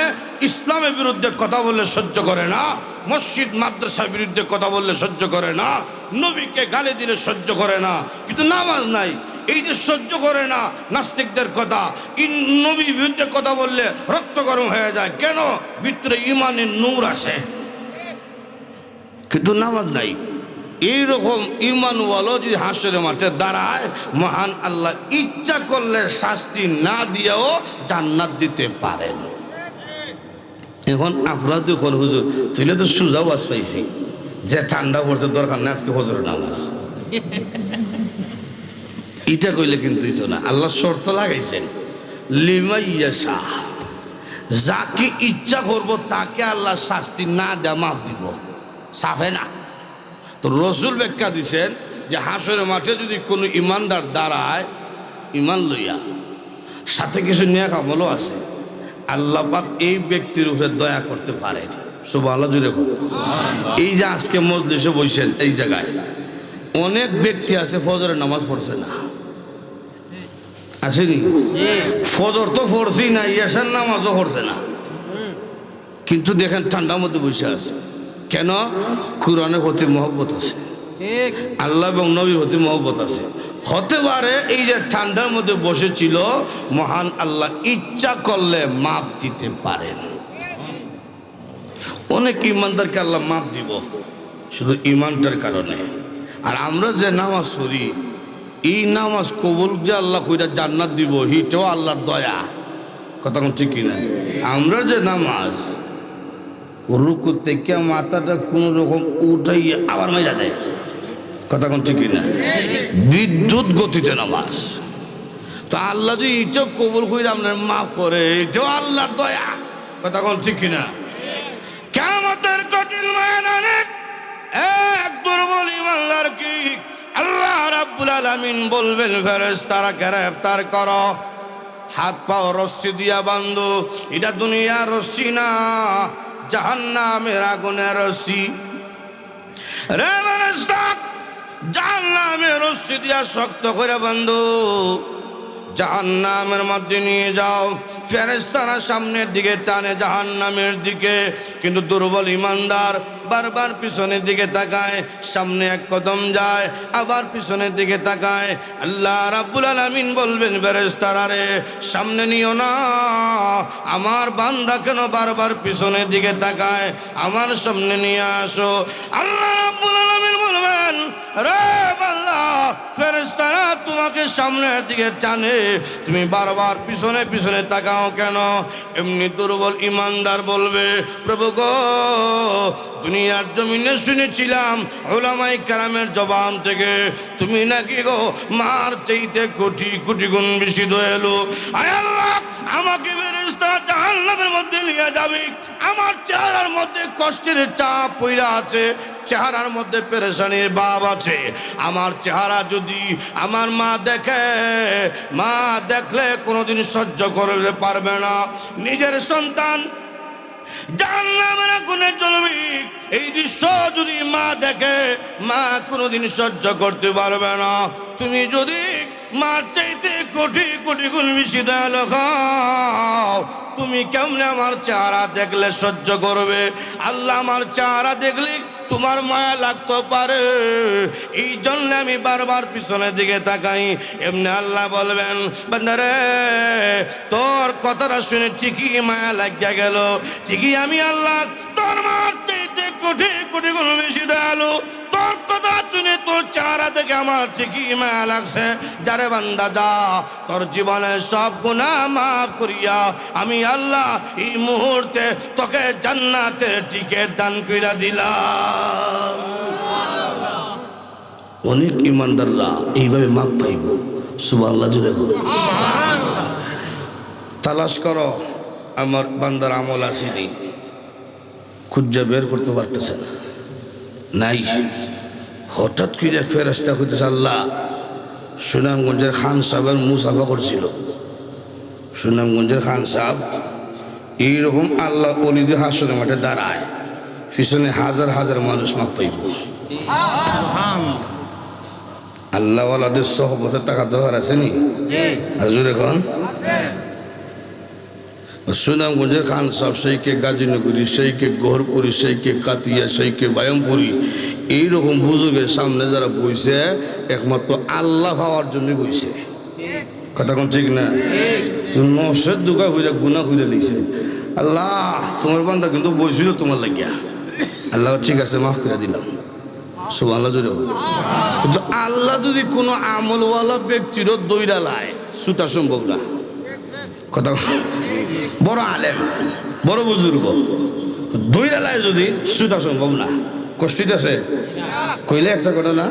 ইসলামের বিরুদ্ধে কথা বললে সহ্য করে না, মসজিদ মাদ্রাসার বিরুদ্ধে কথা বললে সহ্য করে না, নবীকে গালি দিলে সহ্য করে না, কিন্তু নামাজ নাই। এই যে সহ্য করে না নাস্তিকদের কথা, নবীর বিরুদ্ধে কথা বললে রক্ত গরম হয়ে যায়। কেন? ভিতরে ইমানের নূর আছে, কিন্তু নামাজ নাই। এইরকম ইমানওয়ালা যদি হাসরের মাঠে দাঁড়ায়, মহান আল্লাহ ইচ্ছা করলে শাস্তি না দিয়েও জান্নাত দিতে পারেন। এখন আপনারা তো কোন হুজুর তুইলে তো সুজা ওয়াজ পাইছি যে ঠান্ডা পড়ছে, দরকার না আজকে ফজরের নামাজ। এটা কইলে কিন্তু তো না, আল্লাহ শর্ত লাগাইছেন, লিমাইয়াশা, যাকে ইচ্ছা করব তাকে আল্লাহ শাস্তি না দেয়া মাফ দিব। সাফে না? তো রসুল ব্যাখ্যা দিচ্ছেন যে হাসরের মাঠে যদি কোনো ইমানদার দাঁড়ায়, ইমান লইয়া সাথে কিছু নেক আমলও আছে, আল্লাহ পাক এই ব্যক্তির উপরে দয়া করতে পারেন। সুবহানাল্লাহ জুড়ে হোক। এই যে আজকে মজলিসে বসেন এই জায়গায় অনেক ব্যক্তি আছে ফজরের নামাজ পড়ছে না, আসেনি? ফজর তো পড়ছি না, ইয়াসার নামাজও পড়ছে না, কিন্তু দেখেন ঠান্ডার মধ্যে বসে আছে। কেন? কোরআনের প্রতি মহব্বত আছে, আল্লাহ এবং নবীর প্রতি মহব্বত আছে। হতে পারে এই যে ঠান্ডার মধ্যে বসেছিল, মহান আল্লাহ ইচ্ছা করলে মাপ দিতে পারেন। অনেক ইমানদারকে আল্লাহ মাপ দিব শুধু ইমানটার কারণে। আর আমরা যে নামাজ পড়ি, এই নামাজ কবুল যে আল্লাহ কইরা জান্নাত দিব, হিটাও আল্লাহর দয়া। কথা কোন ঠিক কিনা? আমরা যে নামাজ রুকু থেকে মাথাটা কোনো রকম উঠাই আবার মেরা দেয়, কথা কোন ঠিক কিনা? বিদ্যুৎ গতিতে নামাজ। তা আল্লাহ যদি এটাও কবুল কইরা আপনার মাফ করে, এটাও আল্লাহর দয়া। কথা কোন ঠিক কিনা? কিয়ামতের কঠিন ময়দানে এক দুর্বল ইমানদার কি আল্লাহ রাব্বুল আলামিন বলবেন, ফেরেশতারা গ্রেফতার করো, হাত পাও রশ্মি দিয়া বান্ধো। এটা দুনিয়ার রশ্মি না, জাহান্নামের আগুনের রশ্মি। রে ফেরেশতা, জাহান্নামের রশ্মি দিয়া শক্ত করে বান্ধো, জাহান্নামের মধ্যে নিয়ে যাও। ফেরেশতারা সামনের দিকে টানে জাহান্নামের দিকে, কিন্তু দুর্বল ইমানদার বারবার পিছনের দিকে তাকায়, সামনে এক কদম যায় আবার পিছনের দিকে তাকায়। আল্লাহ রাব্বুল আলামিন বলবেন, ফেরেশতারা রে সামনে নিও না, আমার বান্দা কেন বারবার পিছনের দিকে তাকায়, আমার সামনে নিয়ে আসো। আল্লাহ রাব্বুল আলামিন বলবেন, রে বান্দা, ফেরেশতারা তোমাকে সামনের দিকে টানে, তুমি বারবার পিছনে পিছনে তাকাও কেন? এমনি দুর্বল ইমানদার বলবে, প্রভু গো, দুনিয়ার জমিনে শুনেছিলাম উলামায়ে কেরামের জবান থেকে তুমি নাকি গো মার চাইতে কোটি কোটি গুণ বেশি দয়ালু। আয় আল্লাহ, আমাকে ফেরেশতারা জাহান্নামের মধ্যে নিয়ে যাবে, আমার চেহারার মধ্যে কষ্টের চাপ পইরা আছে, চেহারার মধ্যে পেরেশানির ভাব আছে। আমার চেহারা যদি আমার মা দেখে, মা দেখলে কোনোদিন সহ্য করতে পারবে না। নিজের সন্তান জাহান্নামের আগুনে জ্বলবে, এই দৃশ্য যদি মা দেখে, মা কোনোদিন সহ্য করতে পারবে না। তুমি যদি মার চাইতে কোটি কোটি গুণ বেশি দয়ালু হও, তুমি কেমনে আমার চেহারা দেখলে সহ্য করবে? আল্লাহ, আমার চেহারা দেখলে তোমার মায়া লাগতে পারে, এই জন্য আমি বারবার পিছনের দিকে তাকাই। এমনি আল্লাহ বলবেন, বান্দারে তোর কথাটা শুনে ঠিকই মায়া লাগিয়া গেল, ঠিকই আমি আল্লাহ তোর মার চাইতে কোটি কোটি গুণ বেশি দয়ালু, তোর কথা শুনে তোর চেহারা দেখে আমার ঠিকই মায়া লাগছে। যারে বান্দা যা, তোর জীবনের সব গুনাহ মাফ করিয়া আমি আল্লাহ এই মুহূর্তে তোকে জান্নাতে টিকিট দান কইরা দিলাম। অনেক ইমানদাররা এইভাবে মাপ পাইব। সুবহানাল্লাহ জুড়ে বলো। তালাশ করো আমার বান্দার আমল আসেনি, খুঁজে বের করতে পারতেছে না, নাই। হঠাৎ করে ফেরেশতা কইতেছে, আল্লাহ সুনামগঞ্জের খান সাহেবের মুসাফা করছিল। সুনামগঞ্জের খান সাহেব এইরকম আল্লাহ অলিদের হাসরের মাঠে দাঁড়ায়, পিছনে হাজার হাজার মানুষ মাপ পাইব। আল্লাহওয়ালাদের সহবতের টাকা দরকার আসেনি? হাজুর এখন সুনামগঞ্জের খান সাহেব, সেইকে গাজীনগরী, সেইকে গোহরপুরি, সেইকে কাতিয়া, সেইকে বায়মপুরি, এইরকম বুজুর্গের সামনে যারা বইছে একমাত্র আল্লাহ পাওয়ার জন্য বইছে। কথা কোন ঠিক না? নশের দুকা হইয়া গুণা হইয়া লিখছে, আল্লাহ তোমার বান্দা কিন্তু বইছিল তোমার লাগিয়া, আল্লাহ ঠিক আছে মাফ করে দিলাম। সুবহানাল্লাহ জোরে বলো। কিন্তু আল্লাহ যদি কোনো আমলওয়ালা ব্যক্তিরও দইরা লায়, সুতা সম্ভব না। কথা বড় আলেম, বড় বুজুর্গ দইরা লায় যদি, সুতা সম্ভব না। কষ্টিত আছে কইলে একটা কথা না?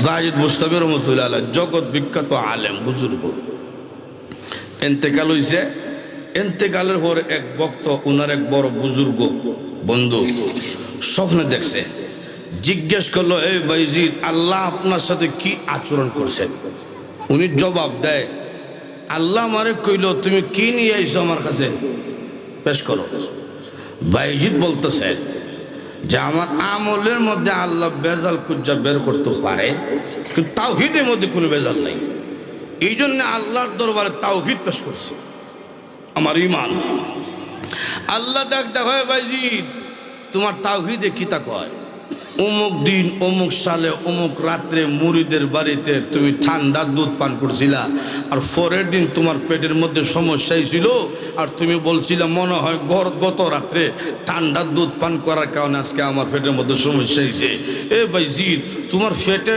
গাজীদ মুস্তাফি রহমতুল্লাহ আলাইহ জগৎ বিখ্যাত আলেম বুজুর্গ, এন্তেকাল হইছে। এন্তেকালের পর এক ভক্ত, উনার এক বড় বুজুর্গ বন্ধু স্বপ্নে দেখছে, জিজ্ঞেস করলো, এই বাইজিদ, আল্লাহ আপনার সাথে কি আচরণ করছেন? উনি জবাব দেয়, আল্লাহ আমারে কইল তুমি কি নিয়ে আইছো আমার কাছে, পেশ করো। বাইজিদ বলতেছে যে আমার আমলের মধ্যে আল্লাহ বেজাল কুজ্জা বের করতে পারে, কিন্তু তাওহীদের মধ্যে কোনো বেজাল নাই। এই জন্য আল্লাহর দরবারে তাওহীদ পেশ করছে, আমার ঈমান। আল্লাহ ডাক দেখ, হয় বাইজিদ তোমার তাওহীদে কি তা কয়? অমুক দিন অমুক সালে অমুক রাত্রে মুরিদের বাড়িতে তুমি ঠান্ডা দুধ পান করছিলা, আর পরের দিন তোমার পেটের মধ্যে সমস্যাই ছিল, আর তুমি বলছিলা মনে হয় গত রাত্রে ঠান্ডা দুধ পান করার কারণে আজকে আমার পেটের মধ্যে সমস্যা হয়েছে। এ ভাইজিদ তোমার পেটে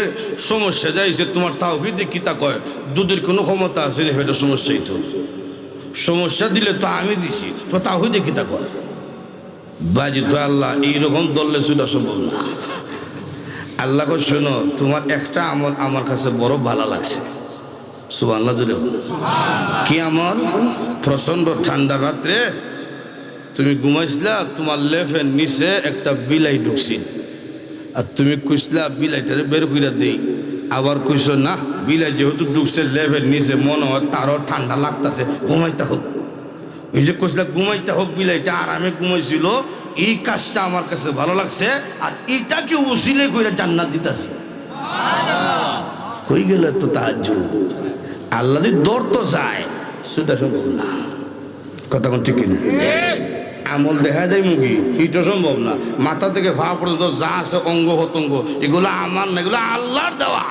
সমস্যা যাইছে, তোমার তাওহীদে কি তা কয়? দুধের কোনো ক্ষমতা আছে না পেটের সমস্যা হইতো? সমস্যা দিলে তো আমি দিছি, তোমার তাওহীদে কি তা কয়? বাজিদ কয়, আল্লাহ এইরকম দললে ছিল সম্ভব না। আল্লাহ কয়, শোনো তোমার একটা আমল আমার কাছে বড় ভালো লাগছে। সুবহানাল্লাহ জোরে বলো। কি আমল? প্রচন্ড ঠান্ডা রাত্রে তুমি ঘুমাইছিলা, তোমার লেফের নিচে একটা বিলাই ঢুকছিল, আর তুমি কইসলা বিলাইটারে বের কইরা দেই। আবার কইছো না, বিলাই যেহেতু ঢুকছে লেফের নিচে মনে হয় তারও ঠান্ডা লাগতেছে, ঘুমাইতে হোক। এই যে কইসলা ঘুমাইতে হোক, বিলাইটা আরামে ঘুমাইছিল, এই কাজটা আমার কাছে ভালো লাগছে, আর এটাকে উসিলে কইরা জান্নাত দিতেছে। কই গেল তো তাহাজ্জুদ? আল্লাহ দর তো যায়, সেটা সম্ভব না। কথা কোন ঠিক কিনা? আমল দেখা যায় মুখি, এটা সম্ভব না। মাথা থেকে পা পর্যন্ত যা আছে অঙ্গ প্রত্যঙ্গ, এগুলো আমার না, এগুলো আল্লাহর দেওয়া।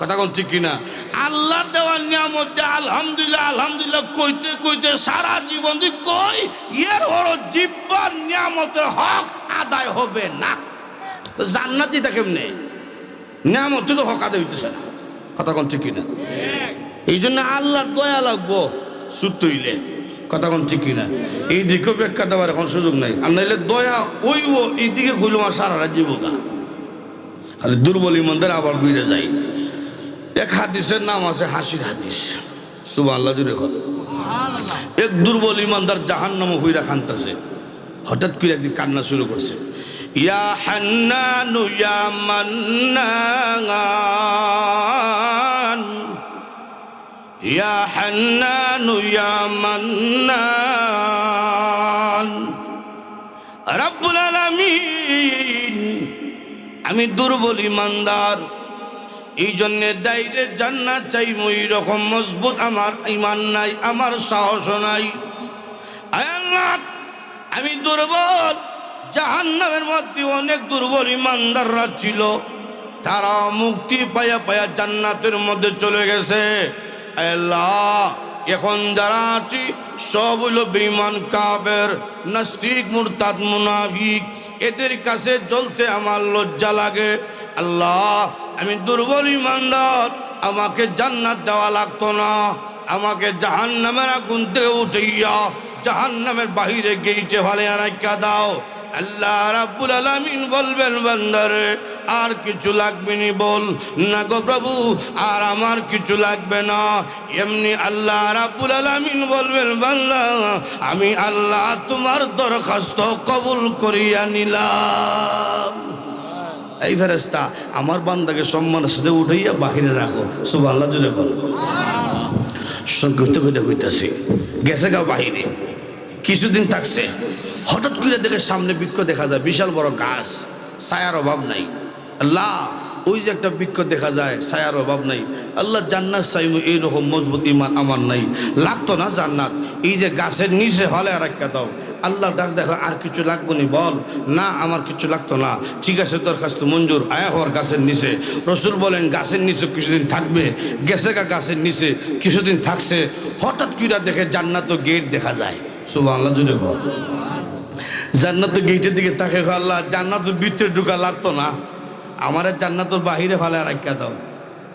কথা কোন ঠিক কিনা? আল্লাহর দেওয়া নিয়ামত আলহামদুলিল্লাহ আলহামদুলিল্লাহ কইতে কইতে সারা জীবন তুই কই, এর ওর জিব্বার নিয়ামতের হক আদায় হবে না। তো জান্নাতি তা কেমনে? নিয়ামত তো হক আদায় হইতেছে না। কথা কোন ঠিক কিনা? এই জন্য আল্লাহর দয়া লাগবো সুত হইলে। কথা কোন ঠিক কিনা? এই দিকেও ব্যাখ্যা দেওয়ার এখন সুযোগ নাই। আর নাইলে দয়া ওইব এইদিকে কইল আমার সারা রাজ্য বোকা, খালি দুর্বল ইমানদের আবার গুইরে যায়। এক হাদিসের নাম আছে হাসির হাদিস। সুবহানাল্লাহ জুড়ে কর। এক দুর্বল ইমানদার জাহান্নামে হইরা খানতাছে, হঠাৎ করে একদিন কান্না শুরু করছে, ইয়া হান্নানু ইয়া মান্নান, ইয়া হান্নানু ইয়া মান্নান, রব্বুল আলামিন আমি দুর্বল ইমানদার, এই জন্যে দাইরে জান্নাত চাই, ওই রকম মজবুত আমার ঈমান নাই, আমার সাহস নাই। আয় আল্লাহ আমি দুর্বল। জাহান্নামের মধ্যে অনেক দুর্বল ইমানদাররা ছিল, তারা মুক্তি পায়া পায়া জান্নাতের মধ্যে চলে গেছে। আয় আল্লাহ এখন যারা আছি সব হইল বেঈমান, কাফের, নাস্তিক, মুরতাদ, মুনাফিক, এদের কাছে জ্বলতে আমার লজ্জা লাগে। আল্লাহ আমি দুর্বল ইমানদার, আমাকে জান্নাত দেওয়া লাগতো না, আমাকে জাহান্নামের আগুন থেকে উঠাইয়া জাহান্নামের বাহিরে গেইটে ভালে রাইখা দাও। আল্লাহ রাব্বুল আলামিন বলবেন, বান্দারে আর কিছু লাগবে নি? বল না গো প্রভু, আর আমার কিছু লাগবে না। এমনি আল্লাহ রাব্বুল আলামিন বলবেন, বান্দা আমি আল্লাহ তোমার দরখাস্ত কবুল করিয়া নিলাম। এই ফেরেশতা আমার বান্দাকে সম্মানের সাথে উঠাইয়া বাহিরে রাখো। সুবহানাল্লাহ জুড়ে বলো। সংকৃত কইতাছি, গেছে গা বাহিরে, কিছুদিন থাকছে, হঠাৎ করে দেখে সামনে বৃক্ষ দেখা যায়, বিশাল বড় গাছ, ছায়ার অভাব নাই। আল্লাহ ওই যে একটা বৃক্ষ দেখা যায়, ছায়ার অভাব নাই। আল্লাহ জান্নাত চাইব, এইরকম মজবুত ঈমান আমার নাই, লাগতো না জান্নাত। এই যে গাছের নিচে হলে আর একটা দাও। আল্লাহ ডাক দেখো, আর কিছু লাগবো নি? বল না আমার কিছু লাগতো না। ঠিক আছে দরখাস্ত মঞ্জুর, আয়া হওয়ার গাছের নিচে। রসুল বলেন গাছের নিচে কিছুদিন থাকবে, গেছে গা গাছের নিচে কিছুদিন থাকছে, হঠাৎ করে দেখে জান্নাত গেট দেখা যায়। সুবহানাল্লাহ জুড়ে বল। জান্নাত গেটের দিকে তাকে, আল্লাহ জান্নাতের ভিতরে ঢুকা লাগতো না, আমার জান্নাতের বাহিরে ভালো রাখা দাও।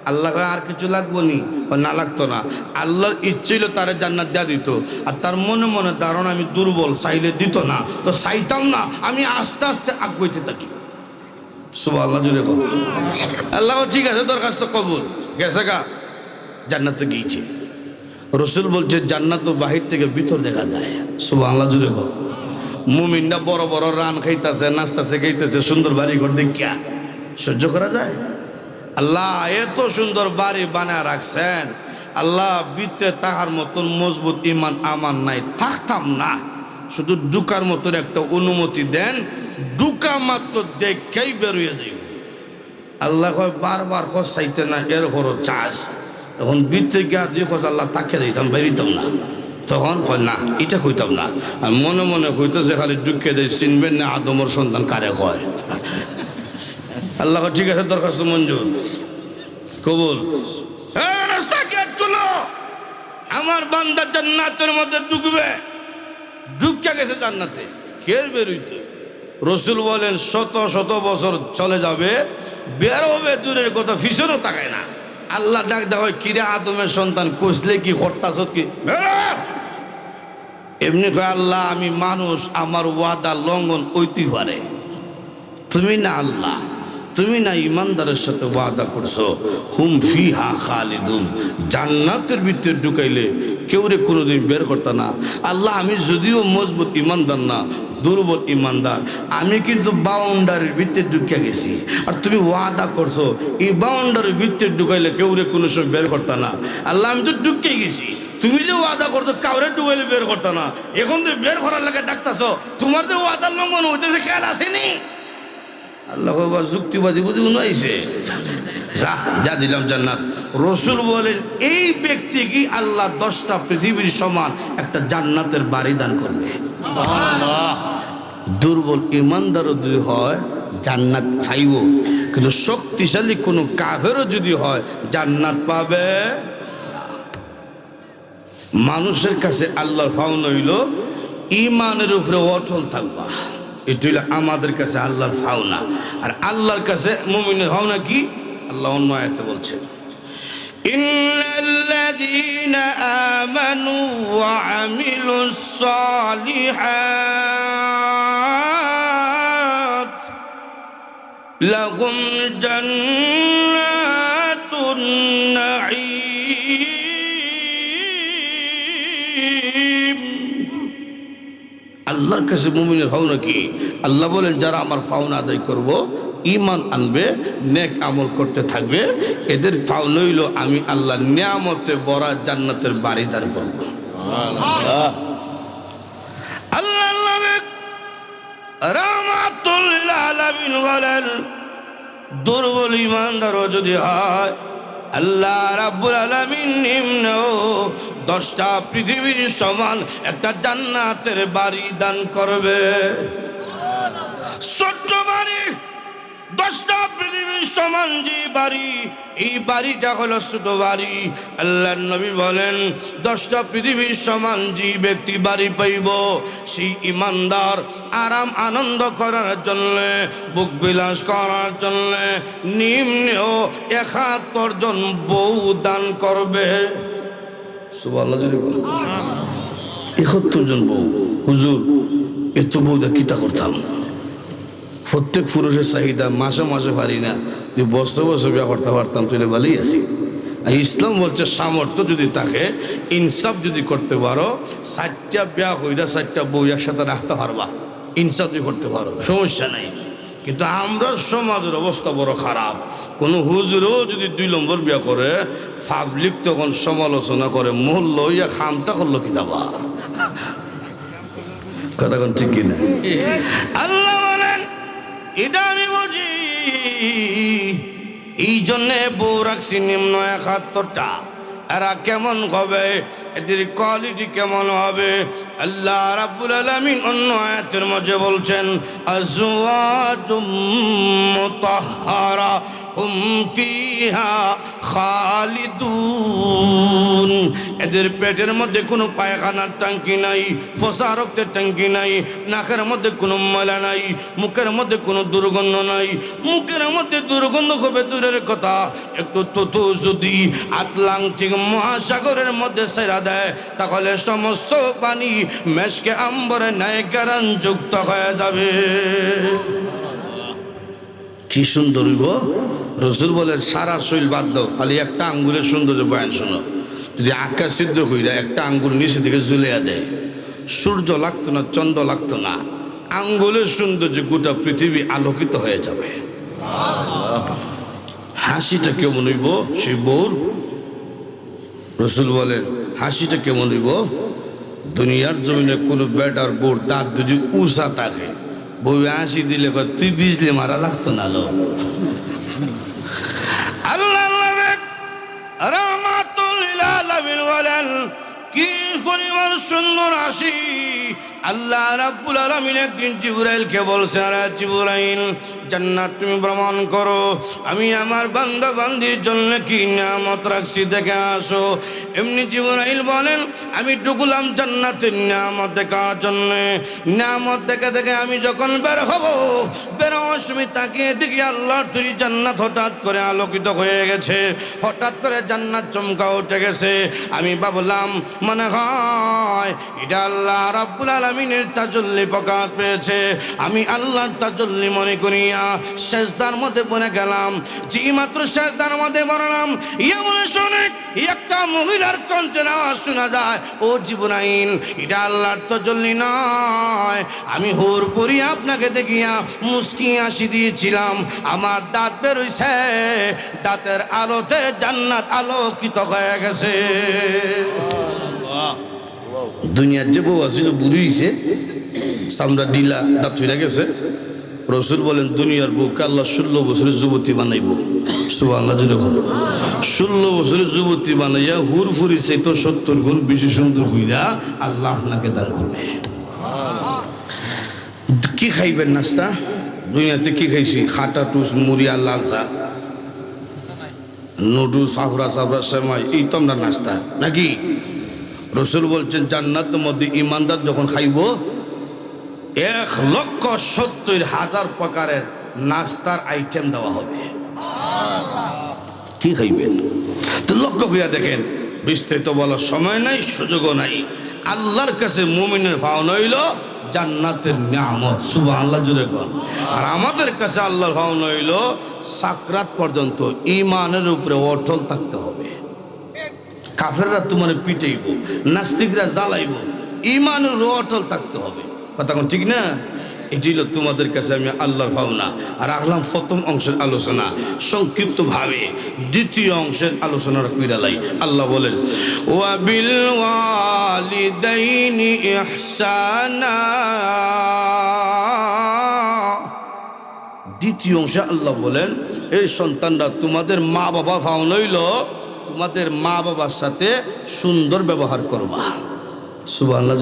আল্লাহ আর কিছু লাগবো নি? না লাগতো না। আল্লাহর ইচ্ছে ছিল তারে জান্নাত দেওয়া দিত, আর তার মনে মনে ধারণা আমি দুর্বল, চাইলে দিত না, তো চাইতাম না, আমি আস্তে আস্তে আগুইতে থাকি। সুবহানাল্লাহ জুড়ে বল। আল্লাহ ঠিক আছে দরখাস্ত কবুল, গেছে গা জান্নাতে গিয়েছে। রসুল বলছে জান্নাত বাহির থেকে ভিতর দেখা যায়। সুবহানাল্লাহ জুড়ে বল। মুমিনরা বড় বড় রান খাইতেছে, নাচতেছে, খাইতেছে, সুন্দর বাড়ি ঘর দেখিয়া সহ্য করা যায়? আল্লাহ এত সুন্দর বাড়ি বানায় রাখছেন, আল্লাহ ভিতরে তাহার মতন মজবুত ইমান আমার নাই, থাকতাম না, শুধু ঢুকার মতন একটা অনুমতি দেন, ঢুকা মাত্র দেখেই বেরোয় যাই। আল্লাহ কয় বারবার খোঁজ চাইতে না, এর হরো চাষ। তখন ভিতরে গিয়া যে খোঁজ আল্লাহ তাকে দিতাম, বেরিতাম না। তখন কয় না, এটা কইতাম না। আর মনে মনে কইতেছে খালি ঢুকে দেয়, চিনবেন না আদমর সন্তান কারে কয়। আল্লাহ ঠিক আছে, দরখাস্ত মঞ্জুর, কবুল। রাস্তা গেট গুলো আমার বান্দা জান্নাতের মধ্যে ঢুকবে, ঢুকে গেছে জান্নাতে, কে বেরোইতে? রসুল বলেন শত শত বছর চলে যাবে, বের হবে দূরের কথা, পিছনও তাকায় না। আল্লাহ ডাক দেওয়া হয়, কিরে আদমের সন্তান, কইসলে কি হরতাছ কি? এমনি কয় আল্লাহ আমি মানুষ, আমার ওয়াদা লঙ্ঘন হইতে পারে, তুমি না আল্লাহ, তুমি না ইমানদারের সাথে ওয়াদা করছো, হুম ফিহা খালিদুন, জান্নাতের ভিতরে ঢুকাইলে কেউ রে কোনোদিন বের করতে না। আল্লাহ আমি যদিও মজবুত ইমানদার না, দুর্বল ইমানদার, আমি কিন্তু বাউন্ডারির ভিতরে ঢুকে গেছি, আর তুমি ওয়াদা করছো এই বাউন্ডারির ভিতরে ঢুকাইলে কেউ রে কোনো সময় বের করতে না। আল্লাহ আমি তো ঢুকে গেছি, তুমি যে ওয়াদা করছো কাউরে ঢুকাইলে বের করতে না, এখন তো বের করার লাগে ডাকতেছ, তোমার যে ওয়াদার লঙ্ঘন হইতেছে খেয়াল আসেনি? আল্লাহ যুক্তিবাদী বুঝি উনাইছে, যা যা দিলাম জান্নাত। রসুল বলেন এই ব্যক্তি কি আল্লাহ 10টা পৃথিবীর সমান একটা জান্নাতের বাড়ি দান করবে। দুর্বল ইমানদারও যদি হয় জান্নাত খাইব, কিন্তু শক্তিশালী কোনো কাফেরও যদি হয় জান্নাত পাবে। মানুষের কাছে আল্লাহর পাওনা হইল ইমানের উপরে অটল থাকবা, এটা হইল আমাদের কাছে আল্লাহর পাওনা। আর আল্লাহর কাছে মুমিনের পাওনা কি? আল্লাহ অন্য আয়াতে বলছেন, ইন্নাল্লাযীনা আমানু ওয়া আমিলুস সালিহাত লাহুম জান্নাতুন নাঈম। আল্লাহর কাছে মুমিনের পাওনা কি? আল্লাহ বলেন যারা আমার পাওনা আদায় করব, ঈমান আনবে, নেক আমল করতে থাকবে, এদের পাওনা হইল আমি আল্লাহ নিয়ামতে ভরা জান্নাতের বাড়ি দান করব। আল্লাহ রাহমাতুল লিল আলামিন বলেন দুর্বল ঈমানদারও যদি হয় আল্লাহ রাব্বুল আলামিন নিম্নেও 10টা পৃথিবীর সমান একটা জান্নাতের বাড়ি দান করবে। ছোট্ট বাড়ি, 10টা পৃথিবীর সমান যে বাড়ি, এই বাড়িটা হলো ছোট বাড়ি। আল্লাহর নবী বলেন 10টা পৃথিবীর সমান যে ব্যক্তি বাড়ি পাইব, সেই ইমানদার আরাম আনন্দ করার জন্য, বুক বিলাস করার জন্য নিম্নেও 71 জন বউ দান করবে। সুবহানাল্লাহ, 71 জন বউ। হুজুর এত বউদা কিতা করতাম? প্রত্যেক পুরুষের চাহিদা মাসে মাসে পারি না, যে বছর বছর বিয়া করতে পারতাম তাহলে ভালোই আছি। ইসলাম বলছে সামর্থ্য যদি থাকে, ইনসাফ যদি করতে পারো, 4টা বিয়া হইরা 4টা বউ একসাথে রাখতে পারবা, ইনসাফ যদি করতে পারো সমস্যা নাই। কিন্তু আমরা সমাজের অবস্থা বড় খারাপ, কোনো হুজুরও যদি 2 নম্বর বিয়া করে, পাবলিক তখন সমালোচনা করে, মহল্লা হইয়া খামটা করলো কি দাবা, কথা কোন ঠিক কিনা? আল্লাহ বলেন এটা আমি বুঝি, এই জন্যে বউ রাখছি নিম্ন 71টা। এরা কেমন হবে, এদের কোয়ালিটি কেমন হবে? আল্লাহ রাব্বুল আলামিন অন্য আয়াতের মধ্যে বলছেন আজওয়াজুম মুতাহহারা হুম ফিহা খালিদুন। এদের পেটের মধ্যে কোনো পায়খানার ট্যাঙ্কি নাই, ফসা রক্তের ট্যাঙ্কি নাই, নাকের মধ্যে কোনো ময়লা নাই, মুখের মধ্যে কোনো দুর্গন্ধ নাই। মুখের মধ্যে দুর্গন্ধ হবে দূরের কথা, একটু তো যদি আটলান্টিক মহাসাগরের মধ্যে ছেড়া দেয়, তাহলে সমস্ত পানি মেশকে আম্বরে ন্যায় কারণ যুক্ত হয়ে যাবে। কি সুন্দর হইব! রসুল বলেন সারা শরীর বাদ দাও, খালি একটা আঙ্গুলের সৌন্দর্য বয়ান শোনো। যদি আকাশ সিদ্ধ হইয়া একটা আঙ্গুল নিচে দিকে ঝুলিয়া দেয়, সূর্য লাগতো না, চন্দ্র লাগতো না, আঙ্গুলের সৌন্দর্য গোটা পৃথিবী আলোকিত হয়ে যাবে। হাসিটা কেমন হইব সেই বউর? রসুল বলেন হাসিটা কেমন হইব? দুনিয়ার জমিনে কোনো বেটার বউর দাঁত যদি উষা থাকে, বউ হাসি দিলে কয় তুই বিজলি মারা লাগতো না লো। আল্লাহ রাহমাতুল লিল আলামিন বলেন কি পরিমাণ সুন্দর হাসি। আল্লাহ রাব্বুল আলামিন একদিন জিবরাইলকে বলছে, আরে জিবরাইল, জান্নাত তুমি ভ্রমণ করো, আমি আমার বান্দা বান্দির জন্য কি নিয়ামত রাখছি দেখে আসো। এমনি জিবরাইল বলেন আমি ঢুকলাম জান্নাতের নিয়ামত দেখার জন্য। নিয়ামত দেখে দেখে আমি যখন বের হব, বের হওয়ার সময় তাকিয়ে দেখি আল্লাহর তৈরি জান্নাত হঠাৎ করে আলোকিত হয়ে গেছে, হঠাৎ করে জান্নাত চমকা উঠে গেছে। আমি ভাবলাম মনে হয় এটা আল্লাহ রাব্বুল আলামিনের তাজাল্লি প্রকাশ পেয়েছে। আমি আল্লাহর তাজাল্লি মনে করিয়া সেজদার মধ্যে পড়ে গেলাম। যে মাত্র সেজদার মধ্যে পড়লাম, এমন শুনে একটা মহিলার কণ্ঠে আওয়াজ শোনা যায়, ও জিবরাইল, এটা আল্লাহর তাজাল্লি নয়, আমি হুর পরি আপনাকে দেখিয়া মুস্কি হাসি দিয়েছিলাম, আমার দাঁত বেরোইছে, দাঁতের আলোতে জান্নাত আলোকিত হয়ে গেছে। দুনিয়ার যে বউ আছিল বুড়ি হয়েছে, সামরা ডিলা, দাঁত ফিরে গেছে। রসুল বলেন দুনিয়ার বউকে আল্লাহ 16 বছরের যুবতী বানাইব। সুবহানাল্লাহ, যেরকম 16 বছরের যুবতী বানাইয়া হুর ফুরিছে তো 70 গুণ বেশি সুন্দর হইয়া আল্লাহ আপনাকে দান করবে। কি খাইবেন নাস্তা? দুনিয়াতে কি খাইছি? খাটা টুস, মুড়ি আর লাল চা, নুডলস, সাফরা সাফরা সেমাই, এই তো আমরা নাস্তা নাকি? রসুল বলছেন জান্নাতের মধ্যে ইমানদার যখন খাইব 1,70,000 প্রকারের নাস্তার আইটেম দেওয়া হবে। কি খাইবেন? তো লক্ষ্য করিয়া দেখেন, বিস্তারিত বলার সময় নাই, সুযোগও নাই। আল্লাহর কাছে মুমিনের ভাওনা হইল জান্নাতের নিয়ামত। সুবহানাল্লাহ, জুড়ে কর। আর আমাদের কাছে আল্লাহর ভাওনা হইল সাকরাত পর্যন্ত ঈমানের উপরে অটল থাকতে হবে। কাফেররা তোমার পিটাইব, নাস্তিকরা জ্বালাইব, ঈমানের অটল থাকতে হবে। কথা কোন ঠিক না? এটি হলো তোমাদের কাছে আমি আল্লাহর ভাওনা। আর রাখলাম প্রথম অংশের আলোচনা, সংক্ষিপ্ত ভাবে দ্বিতীয় অংশের আলোচনাটা কইরা লাই। আল্লাহ বলেন ওয়া বিল ওয়ালিদাইনি ইহসানা। দ্বিতীয় অংশে আল্লাহ বলেন এই সন্তানরা তোমাদের মা বাবা ভাওনা হইল তোমাদের মা বাবার সাথে সুন্দর ব্যবহার করবা। সুবহানাল্লাহ,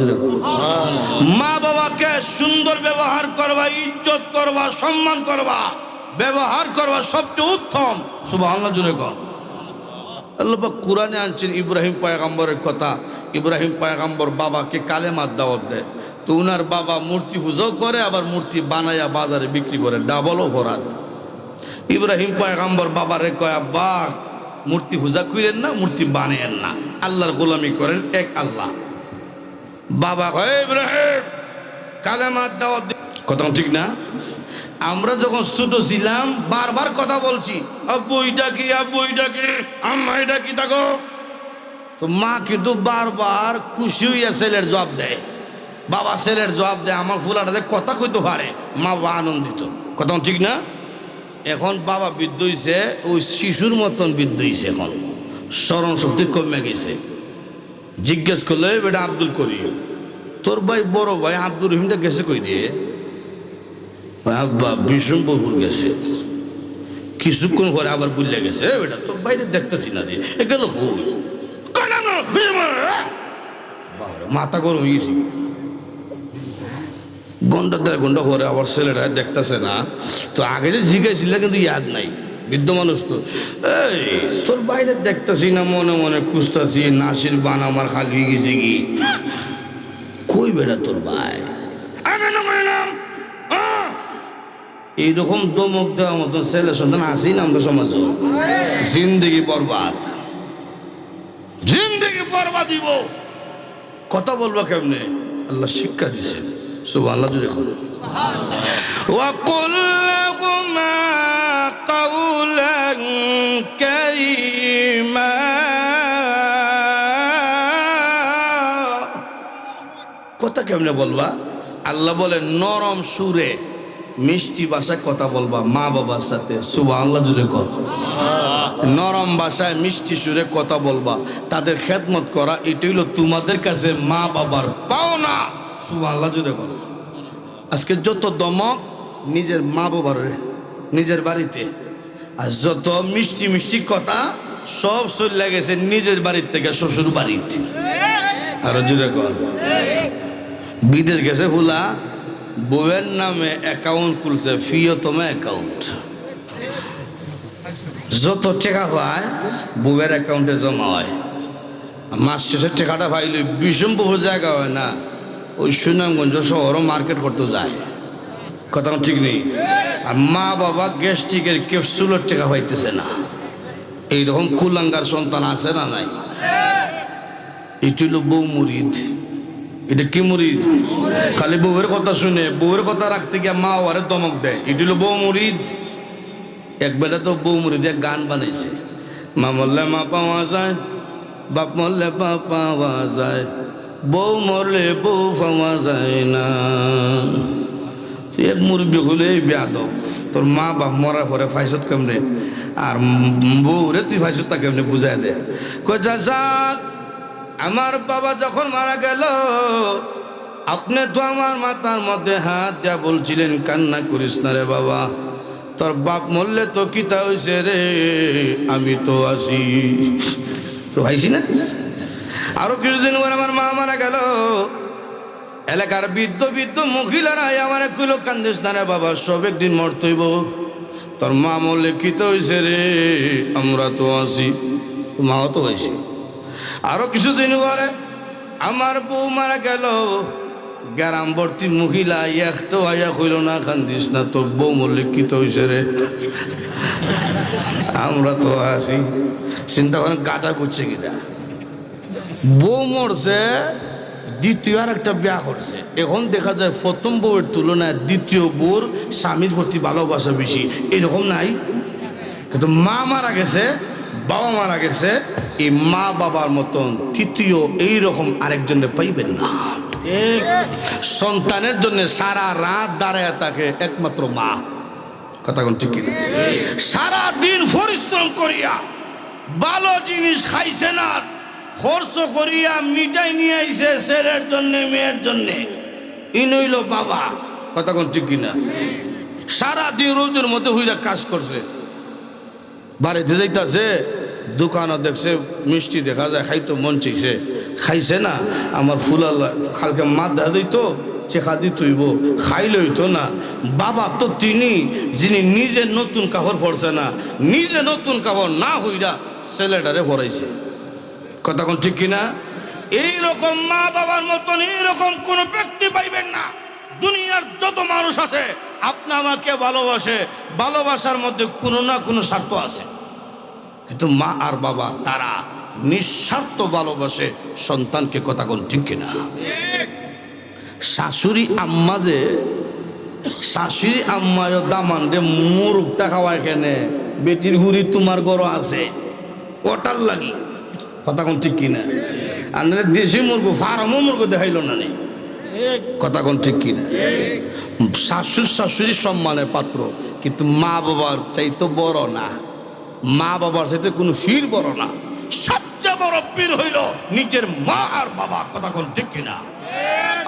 মা বাবাকে সুন্দর ব্যবহার করবা, ইজ্জত করবা, সম্মান করবা, ব্যবহার করবা সবচেয়ে উত্তম। সুবহানাল্লাহ, জুড়ে কর। আল্লাহ পাক কোরআনে আনছেন ইব্রাহিম পয়গম্বরের কথা। ইব্রাহিম পয়গম্বর বাবাকে কালেমার দাওয়াত দেয়, তো উনার বাবা মূর্তি পূজাও করে, আবার মূর্তি বানাইয়া বাজারে বিক্রি করে, ডাবল অপরাধ। ইব্রাহিম পয়গম্বর বাবারে কয়, আব্বা মূর্তি পূজা করেন না, মূর্তি বানায়েন না, আল্লাহর গোলামি করেন এক আল্লাহ। বাবা কয় ইব্রাহিম কালেমার দাওয়াত দে। কথা ঠিক না? আমরা যখন ছোট ছিলাম বারবার কথা বলছি, আব্বু এটা কি, আব্বু এটা কি, আম্মা এটা কি, দেখো তো মা কিন্তু বারবার খুশি হইয়া ছেলের জবাব দেয়। বাবা ছেলের জবাব দেয়, আমার ফুলাটাতে কথা কইতে পারে, মা বাবা আনন্দিত। কথা ঠিক না? এখন বাবা বৃদ্ধ হইছে, ওই শিশুর মতন বৃদ্ধ হইছে, এখন স্মরণ শক্তি কমে গেছে। জিজ্ঞেস করলে বেটা আব্দুল করিম, তোর ভাই বড় ভাই আব্দুর রহিমটা গেছে কই দিয়ে? আব্বা বিষ্ণুপুর গেছে। কিছুক্ষণ পরে আবার বুঝলে গেছে, বেটা তোর বাইরে দেখতেছি না রে, গেল মাথা গরম হয়ে গেছি। ঘন্টা 1.5 ঘন্টা পরে আবার ছেলেরা দেখতেছে না, তো আগে যে জিজ্ঞাসিল কিন্তু ইয়াদ নাই, বৃদ্ধ মানুষ তো। এই তোর বাইরে দেখতেছি না, মনে মনে খুঁজতেছি, নাসির বান আমার খালি হয়ে গেছে কি? কই বেটা তোর ভাই? এইরকম দমক দেওয়ার মতন ছেলে সন্তান আসি না আমরা সমাজ। জিন্দগি বরবাদ, জিন্দগি বরবাদ দিব। কথা বলবো কেমনে? আল্লাহ শিক্ষা দিছে। সুবহানাল্লাহ, দেখুন ওয়াকুল লাহুমা কাওলান কারীমা। কথা কেমনে বলবা? আল্লাহ বলে নরম সুরে, মিষ্টি ভাষায় কথা বলবা মা বাবার সাথে, সুবহানাল্লাহ জুড়ে কর। নরম ভাষায় মিষ্টি সুরে কথা বলবা, তাদের খেদমত করা, এটাই হলো তোমাদের কাছে মা বাবার পাওনা, সুবহানাল্লাহ জুড়ে কর। আজকে যত দমক নিজের মা বাবার নিজের বাড়িতে, আর যত মিষ্টি মিষ্টি কথা সব চলে গেছে নিজের বাড়ির থেকে শ্বশুর বাড়িতে। আরো জুড়ে কর। বিদেশ গেছে হুলা, বউয়ের নামে অ্যাকাউন্ট খুলছে, প্রিয়তম অ্যাকাউন্ট। যত টাকা হয় বউয়ের অ্যাকাউন্টে জমা হয়, মাস শেষের টাকাটা পাইলে বিষমপুর জায়গা হয় না, ওই সুনামগঞ্জ শহরও মার্কেট করতে যায়। কথা ঠিক নেই। আর মা বাবা গ্যাস্ট্রিকের ক্যাপসুলের টাকা পাইতেছে না। এইরকম কুলাঙ্গার সন্তান আছে না নাই? এটি হলো বউ মুরিদ। এটা কি মুরিদ? খালি বউয়ের কথা শুনে বউয়ের কথা রাখতে গিয়ে মা ওরে দমক দেয়, এটি হলো বউ মুরিদ। একবারে তো বউ মুরিদ এক গান বানাইছে, মা মরলে মা পাওয়া যায়, বাপ মরলে বাপ পাওয়া যায়, বউ মরলে বউ পাওয়া যায় না। এক মুরব্বী হলে বেয়াদব, তোর মা বাপ মরার পরে ফাইসত কেমনে আর বউ রে তুই ফাইসত তা কেমনে বুঝাই দে। কই চাচা, আমার বাবা যখন মারা গেল আপনি তো আমার মাথার মধ্যে হাত দিয়া বলছিলেন কান্না করিস না রে বাবা, তোর বাপ মরলে তো কিতা হইছে রে, আমি তো আসি তো ভাইছি না। আরো কিছুদিন পরে আমার মা মারা গেল, এলাকার বৃদ্ধ বৃদ্ধ মহিলারা আমার কইলো কান্দিস না রে বাবা, সব একদিন মরতইব, তোর মা মরলে কিতা হইছে রে, আমরা তো আসি। মাও তো হয়েছে। আরো কিছুদিন পরে আমার বউ মারা গেল, গ্রাম ভর্তি মহিলা একটাও আয়া কইল না কান্দিস না, তোর বউ মরলে কিতা হইছে রে, আমরা তো আসি। চিন্তা করেন গাদা করছে কিনা, বউ মরছে, দ্বিতীয় আর একটা বিয়া করছে। এখন দেখা যায় প্রথম বউয়ের তুলনায় দ্বিতীয় বউর স্বামীর প্রতি ভালোবাসা বেশি, এরকম নাই? কিন্তু মা মারা গেছে, বাবা মারা গেছে, এই মা বাবার মতন তৃতীয় এইরকম আরেকজনে পাইবেন না। সন্তানের জন্য সারা রাত দাঁড়ায় থাকে একমাত্র মা। কথা কোন ঠিক কিনা? সারা দিন পরিশ্রম করিয়া ভালো জিনিস খাইছে না, খরচ করিয়া মিঠাই নিয়ে আইছে ছেলের জন্য মেয়ের জন্য, ইনইল বাবা। কথা কোন ঠিক কিনা? সারা দিন রোদের মধ্যে হইয়া কাজ করছে, বাড়িতে যাইতেছে, দোকানও দেখছে মিষ্টি দেখা যায়, খাইতো মন চাইছে, খাইছে না, আমার ফুলাল্লা খালকে মাছ দেখা দিত, চেখা দিতইব, খাইলে হইতো না। বাবা তো তিনি যিনি নিজে নতুন কাপড় পরছে না, নিজে নতুন কাপড় না হইরা ছেলেটারে পরাইছে। কথা কোন ঠিক কিনা? এইরকম মা বাবার মতন এইরকম কোন ব্যক্তি পাইবেন না। দুনিয়ার যত মানুষ আছে আপনি আমাকে ভালোবাসে, ভালোবাসার মধ্যে কোনো না কোনো স্বার্থ আছে, কিন্তু মা আর বাবা তারা নিঃস্বার্থ ভালোবাসে সন্তানকে। কথা কোন ঠিক কিনা? শাশুড়ি আম্মা যে, শাশুড়ি আম্মা দামান রে মুরগটা খাওয়ায় কেনে, বেটির হুড়ি তোমার গড় আছে ওটার লাগি। কথা কোন ঠিক কিনা? আর দেশি মুরগো ফার্মও মুরগো দেখাইল না নেই। কথা কোন ঠিক কিনা? শাশুড় শাশুড়ি সম্মানের পাত্র, কিন্তু মা বাবার চাইতে বড় না, মা বাবার চাইতে কোনো ফির বড় না। সবচেয়ে বড় পীর হইল নিজের মা আর বাবা। কথা কোন ঠিক কিনা?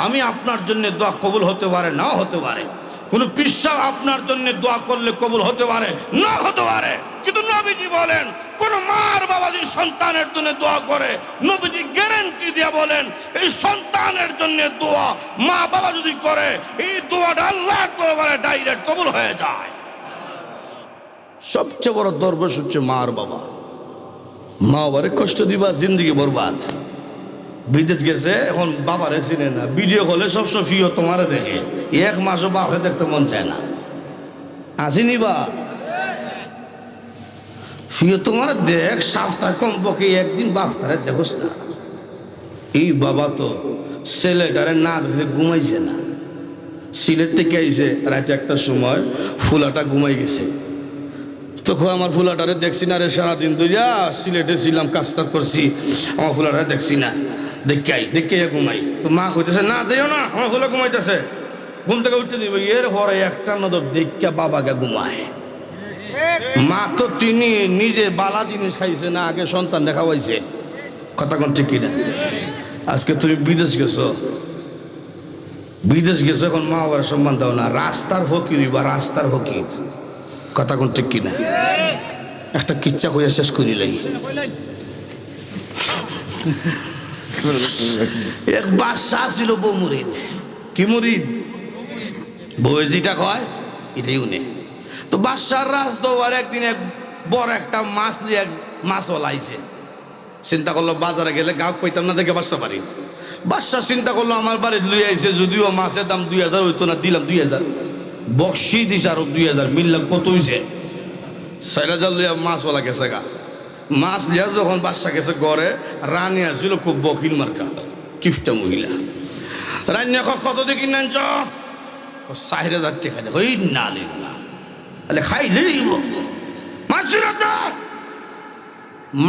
আমি আপনার জন্য দোয়া কবুল হতে পারে, নাও হতে পারে। কোন পীর সাহেব আপনার জন্য দোয়া করলে কবুল হতে পারে, না হতে পারে, কিন্তু নবীজি বলেন কোন মা আর বাবা যদি সন্তানের জন্য দোয়া করে, নবীজি গ্যারান্টি দিয়ে বলেন এই সন্তানের জন্য দোয়া মা বাবা যদি করে, এই দোয়াটা আল্লাহর দরবারে ডাইরেক্ট কবুল হয়ে যায়। সবচেয়ে বড় দরবেশ হচ্ছে মা আর বাবা। মা বাবারে কষ্ট দিবা, জিন্দগি বরবাদ। বিদেশ গেছে, এখন বাবারে চিনে না, ভিডিও কলে সবসময় ফিও তোমারে দেখে, এক মাসও বাপরে দেখতে মন চায় না। আসিনি বা ফিও তোমার দেখ, সপ্তাহ কমপক্ষে একদিন বাপটারে দেখোস না। এই বাবা তো ছেলেটারে না ধরে ঘুমাইছে না, সিলেট থেকে আইছে রাতে একটার সময়, ফুলাটা ঘুমাই গেছে। তখন আমার ফুলাটারে দেখছি না রে, সারাদিন ধরিয়া সিলেটে ছিলাম, কাজটা করছি, আমার ফুলাটারে দেখছি না, দেখে ঘুমাই। তো মা কইতেছে না যাইও না, আমার ফুলা ঘুমাইতেছে। ঘুম থেকে উঠতে দিবে, এর পরে একটা নজর দেখা বাবাকে ঘুমায়। মা তো তিনি নিজে বালা জিনিস খাইছে না, আগে সন্তান দেখা হয়েছে। কথা কোন ঠিক কিনা? আজকে তুমি বিদেশ গেছো, এখন মা বাবার সম্মান দাও না, রাস্তার ফকির বা রাস্তার ফকির। কথা কোন ঠিক কিনা? একটা কিচ্ছা হইয়া শেষ করিলাই। এক বাদশা ছিল বউ মুরিদ। কি মুরিদ? বউ যেটা কয় এটাই উনি। তো বাদশার রাজ দরবার একদিন এক বড় একটা মাছ নিয়ে এক মাছওয়ালা আইছে। চিন্তা করলো বাজারে গেলে গাঁও পাইতাম না, দেখে বাদশা বাড়ি। বাদশা চিন্তা করলো আমার বাড়ি লুই আইছে, যদিও মাছের দাম 2000 হইতো না, দিলাম 2000, বক্সি দিছে আরো 2000, মিললাম কত হইছে? 4000 লইয়া মাছওয়ালা গেছে গা। মাছ লিয়া যখন বাদশা গেছে ঘরে, রানী আসছিল খুব বকিল মার্কা, কিফটা মহিলা। রান্না কত দিয়ে কিনে আনছ? 4000 টাকা দেখো। এই না লিল্লাহ, তাহলে খাইলে মাছ ফিরত দাও।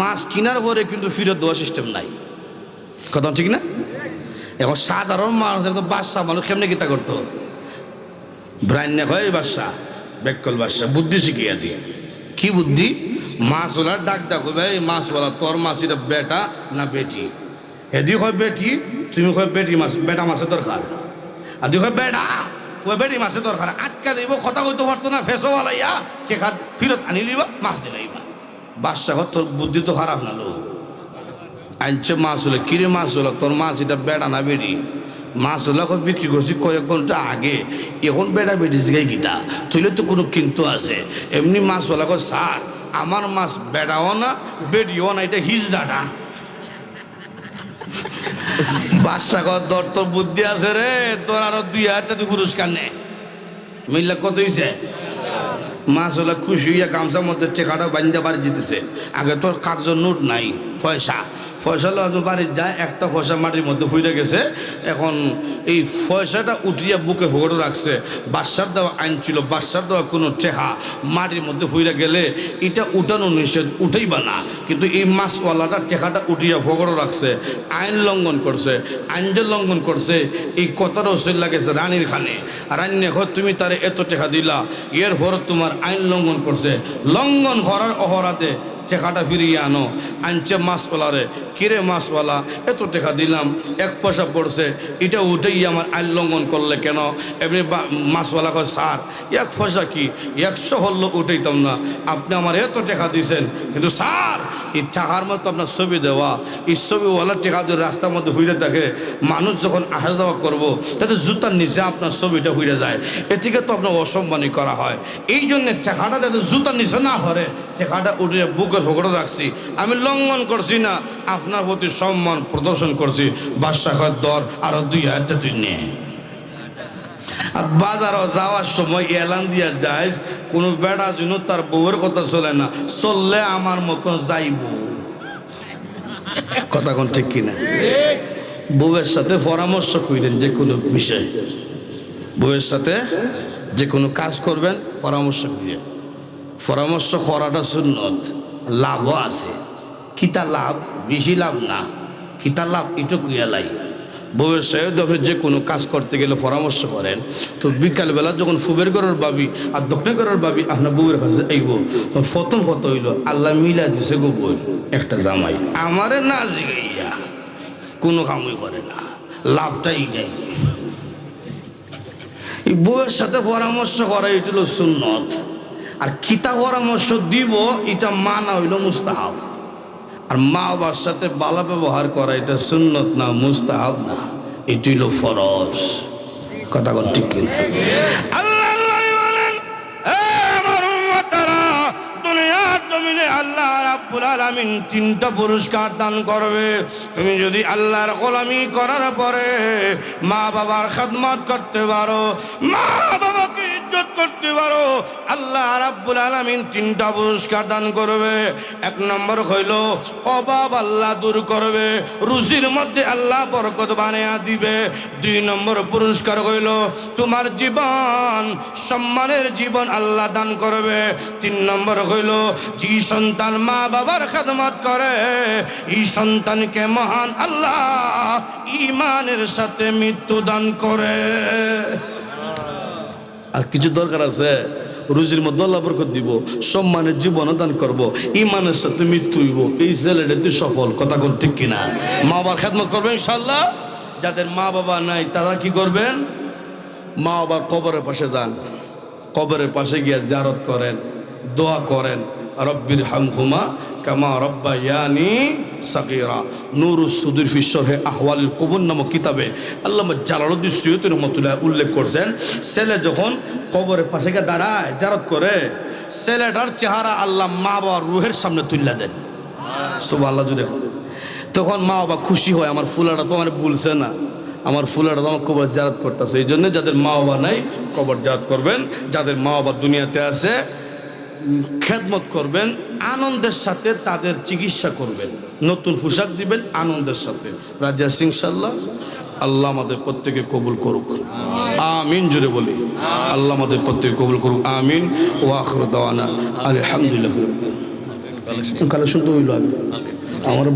মাছ কিনার পরে কিন্তু ফিরত দেওয়ার সিস্টেম নাই। কথা ঠিক না? এখন সাধারণ মানুষ তো বাদশা মানুষ কেমনে গীতা করতো? ব্রাহ্মণ হয় বাদশা, বেকল বাদশা বুদ্ধি শিখিয়া দিয়ে। কি বুদ্ধি? মাছওয়ালার ডাক ডাকো, ভাই মাছওয়ালা তোর মাছ এটা বেটা না বেটি? এদি হয় বেটি, তুমি হয় বেটি মাছ, বেটা মাছের দরকার। আর তুই হয় বেটা, ওই বেটি মাছের দরকার। আটকা দিব, কথা কইতে পারতো না, ফেসো ওয়ালাইয়া টেকা ফিরত আনি দিবা, মাছ দিলাইবা। বাদশা হয় তোর বুদ্ধি তো খারাপ না লো। আনছে মাছ হলে, কিরে মাছ হলো তোর মাছ এটা বেটা না বেটি? মাছ হলো বিক্রি করছি কয়েক ঘন্টা আগে, এখন বেটা বেটি জিগাই গীতা তুইলে তো কোনো কিন্তু আছে। এমনি মাছওয়ালা কয় স্যার আমার মাছ বেটাও না বেটিও না, এটা হিজদাটা। বাদশা কয় তোর বুদ্ধি আছে রে, তোর আরো 2000 টাকা পুরস্কার নে। মিল্লা কত হয়েছে? মাছ হলো খুশি হইয়া গামছার মধ্যে টেকাটা বান্ধা বাড়ি জিতেছে। আগে তোর কাগজ নোট নাই, পয়সা হলো বাড়ির যায়, একটা পয়সা মাটির মধ্যে ফুইরে গেছে। এখন এই পয়সাটা উঠিয়া বুকে ভোগড়ে রাখছে। বাদশার দেওয়া আইন ছিল, বাদশার দেওয়া কোনো টেহা মাটির মধ্যে ফুইরে গেলে এটা উঠানো নিষেধ, উঠেইবা না। কিন্তু এই মাছওয়ালাটা টেকাটা উঠিয়া ভোগড়ে রাখছে, আইন লঙ্ঘন করছে। আইন যে লঙ্ঘন করছে এই কথাটা ওসিল লাগেছে রানীর খানে। রান্না ঘর তুমি তারে এত টেকা দিলা, এর পর তোমার আইন লঙ্ঘন করছে, লঙ্ঘন করার অপরাধে টেকাটা ফিরিয়ে আনো। আনছে মাছওয়ালারে, কিরে মাছওয়ালা এত টাকা দিলাম, 1 পয়সা পড়ছে, এটা উঠেই আমার আইন লঙ্ঘন করলে কেন? এমনি মাছওয়ালা কয় স্যার 1 পয়সা কি 100 হল্লো উঠাইতাম না, আপনি আমার এত টাকা দিয়েছেন, কিন্তু স্যার এই টাকার মতো আপনার ছবি দেওয়া, এই ছবিওয়ালার টাকা যদি রাস্তার মধ্যে হুইরে থাকে, মানুষ যখন আসা যাওয়া করবো তাতে জুতার নিচে আপনার ছবিটা হুইরে যায়, এ থেকে তো আপনার অসম্মানী করা হয়। এই জন্যে টাকাটা যাতে জুতার নিচে না হরে টাকাটা উঠে বুকের ভোগড়ে রাখছি, আমি লঙ্ঘন করছি না, আপনার প্রতি সম্মান প্রদর্শন করছি। বাদশাহ দর আরো 2000 টাকা তুই নে। আর বাজারও যাওয়ার সময় এলান দিয়া যাইস, কোনো বেড়া জন্য তার বউয়ের কথা চলে না, চললে আমার মতো যাইব। কথা কোন ঠিক কিনা? বউয়ের সাথে পরামর্শ করেন যে কোনো বিষয়, বউয়ের সাথে যে কোনো কাজ করবেন পরামর্শ করেন। পরামর্শ করাটা সুন্নত, লাভও আছে। কিতা লাভ? বেশি লাভ না, কিতা লাভ এটা কুয়ালাই। বউয়ের সাথে আপনি যে কোনো কাজ করতে গেলে পরামর্শ করেন। তো বিকালবেলা যখন ফুবের ঘরের বাবি আর দক্ষিণ ঘরের বাবি আপনার বউয়ের কাছে আইব, তো প্রথম কত হইল আল্লাহ মিলা দিছে গো বই একটা জামাই, আমারে না জিগাইয়া কোনো কামই করে না, লাভটাই যাই। এই বউয়ের সাথে পরামর্শ করা এটা হলো সুন্নত। আর কিতা পরামর্শ দিব এটা মানা হইল মুস্তাহাব। আর মা বাবার সাথে ভালো ব্যবহার করা এটা সুন্নত না, মুস্তাহাব না, এটি হলো ফরজ। কথা বল ঠিক কিনা? আল্লাহ রাব্বুল আলামিন 3টা পুরস্কার দান করবে। তুমি যদি আল্লাহর গোলামি করার পরে মা বাবার খেদমত করতে পারো, মা বাবাকে ইজ্জত করতে পারো, আল্লাহ রাব্বুল আলামিন 3টা পুরস্কার দান করবে। 1 নম্বর হইল অভাব আল্লাহ দূর করবে, রুজির মধ্যে আল্লাহ বরকত বানিয়ে দিবে। 2 নম্বর পুরস্কার হইল তোমার জীবন সম্মানের জীবন আল্লাহ দান করবে। 3 নম্বর হইল যে সন্তান মা বাবার খেদমত করে এই সন্তানকে মহান আল্লাহ ঈমানের সাথে মৃত্যু দান করে। আর কিছু দরকার আছে, রুজির মধ্যে আল্লাহ বরকত দিব, সম্মানের জীবন দান করব, ইমানের সাথে মৃত্যু হইব, এই ছেলেটা তুই সফল। কথা কোন ঠিক কিনা? মা বাবার খেদমত করবেন ইনশাল্লাহ। যাদের মা বাবা নাই তারা কি করবেন? মা বাবার কবরের পাশে যান, কবরের পাশে গিয়ে জিয়ারত করেন, দোয়া করেন, রব্বির হামহুমা কামা রব্বায়ানি সাগীরা। নূরুস সুদূর ফি শরহে আহওয়ালিল কুবুর নামক কিতাবে আল্লামা জালালউদ্দিন সুয়ুতী রাহমাতুল্লাহ উল্লেখ করছেন, ছেলে যখন কবরের পাশে গিয়ে দাঁড়ায় জিয়ারত করে, ছেলেটার চেহারা আল্লাহ মা বাবার রুহের সামনে তুলে দেন। সুবহানাল্লাহ। দেখুন তখন মা বাবা খুশি হয়, আমার ফুলাটা তো আমার বলছে না, আমার ফুলাটা তো আমার কবর জিয়ারত করতেছে। এই জন্য যাদের মা বাবা নাই কবর জিয়ারত করবেন, যাদের মা বাবা দুনিয়াতে আছে খেদমত করবেন, আনন্দের সাথে তাদের চিকিৎসা করবেন, নতুন পোশাক দিবেন আনন্দের সাথে। রাজা সিং ইনশাআল্লাহ। আল্লাহ আমাদের প্রত্যেকে কবুল করুক, আমিন। জোরে বলি আল্লাহ আমাদের প্রত্যেকে কবুল করুক, আমিন। ওয়া আখিরু দাওয়ানা আলহামদুলিল্লাহ। কালেকশন তো হইল আমার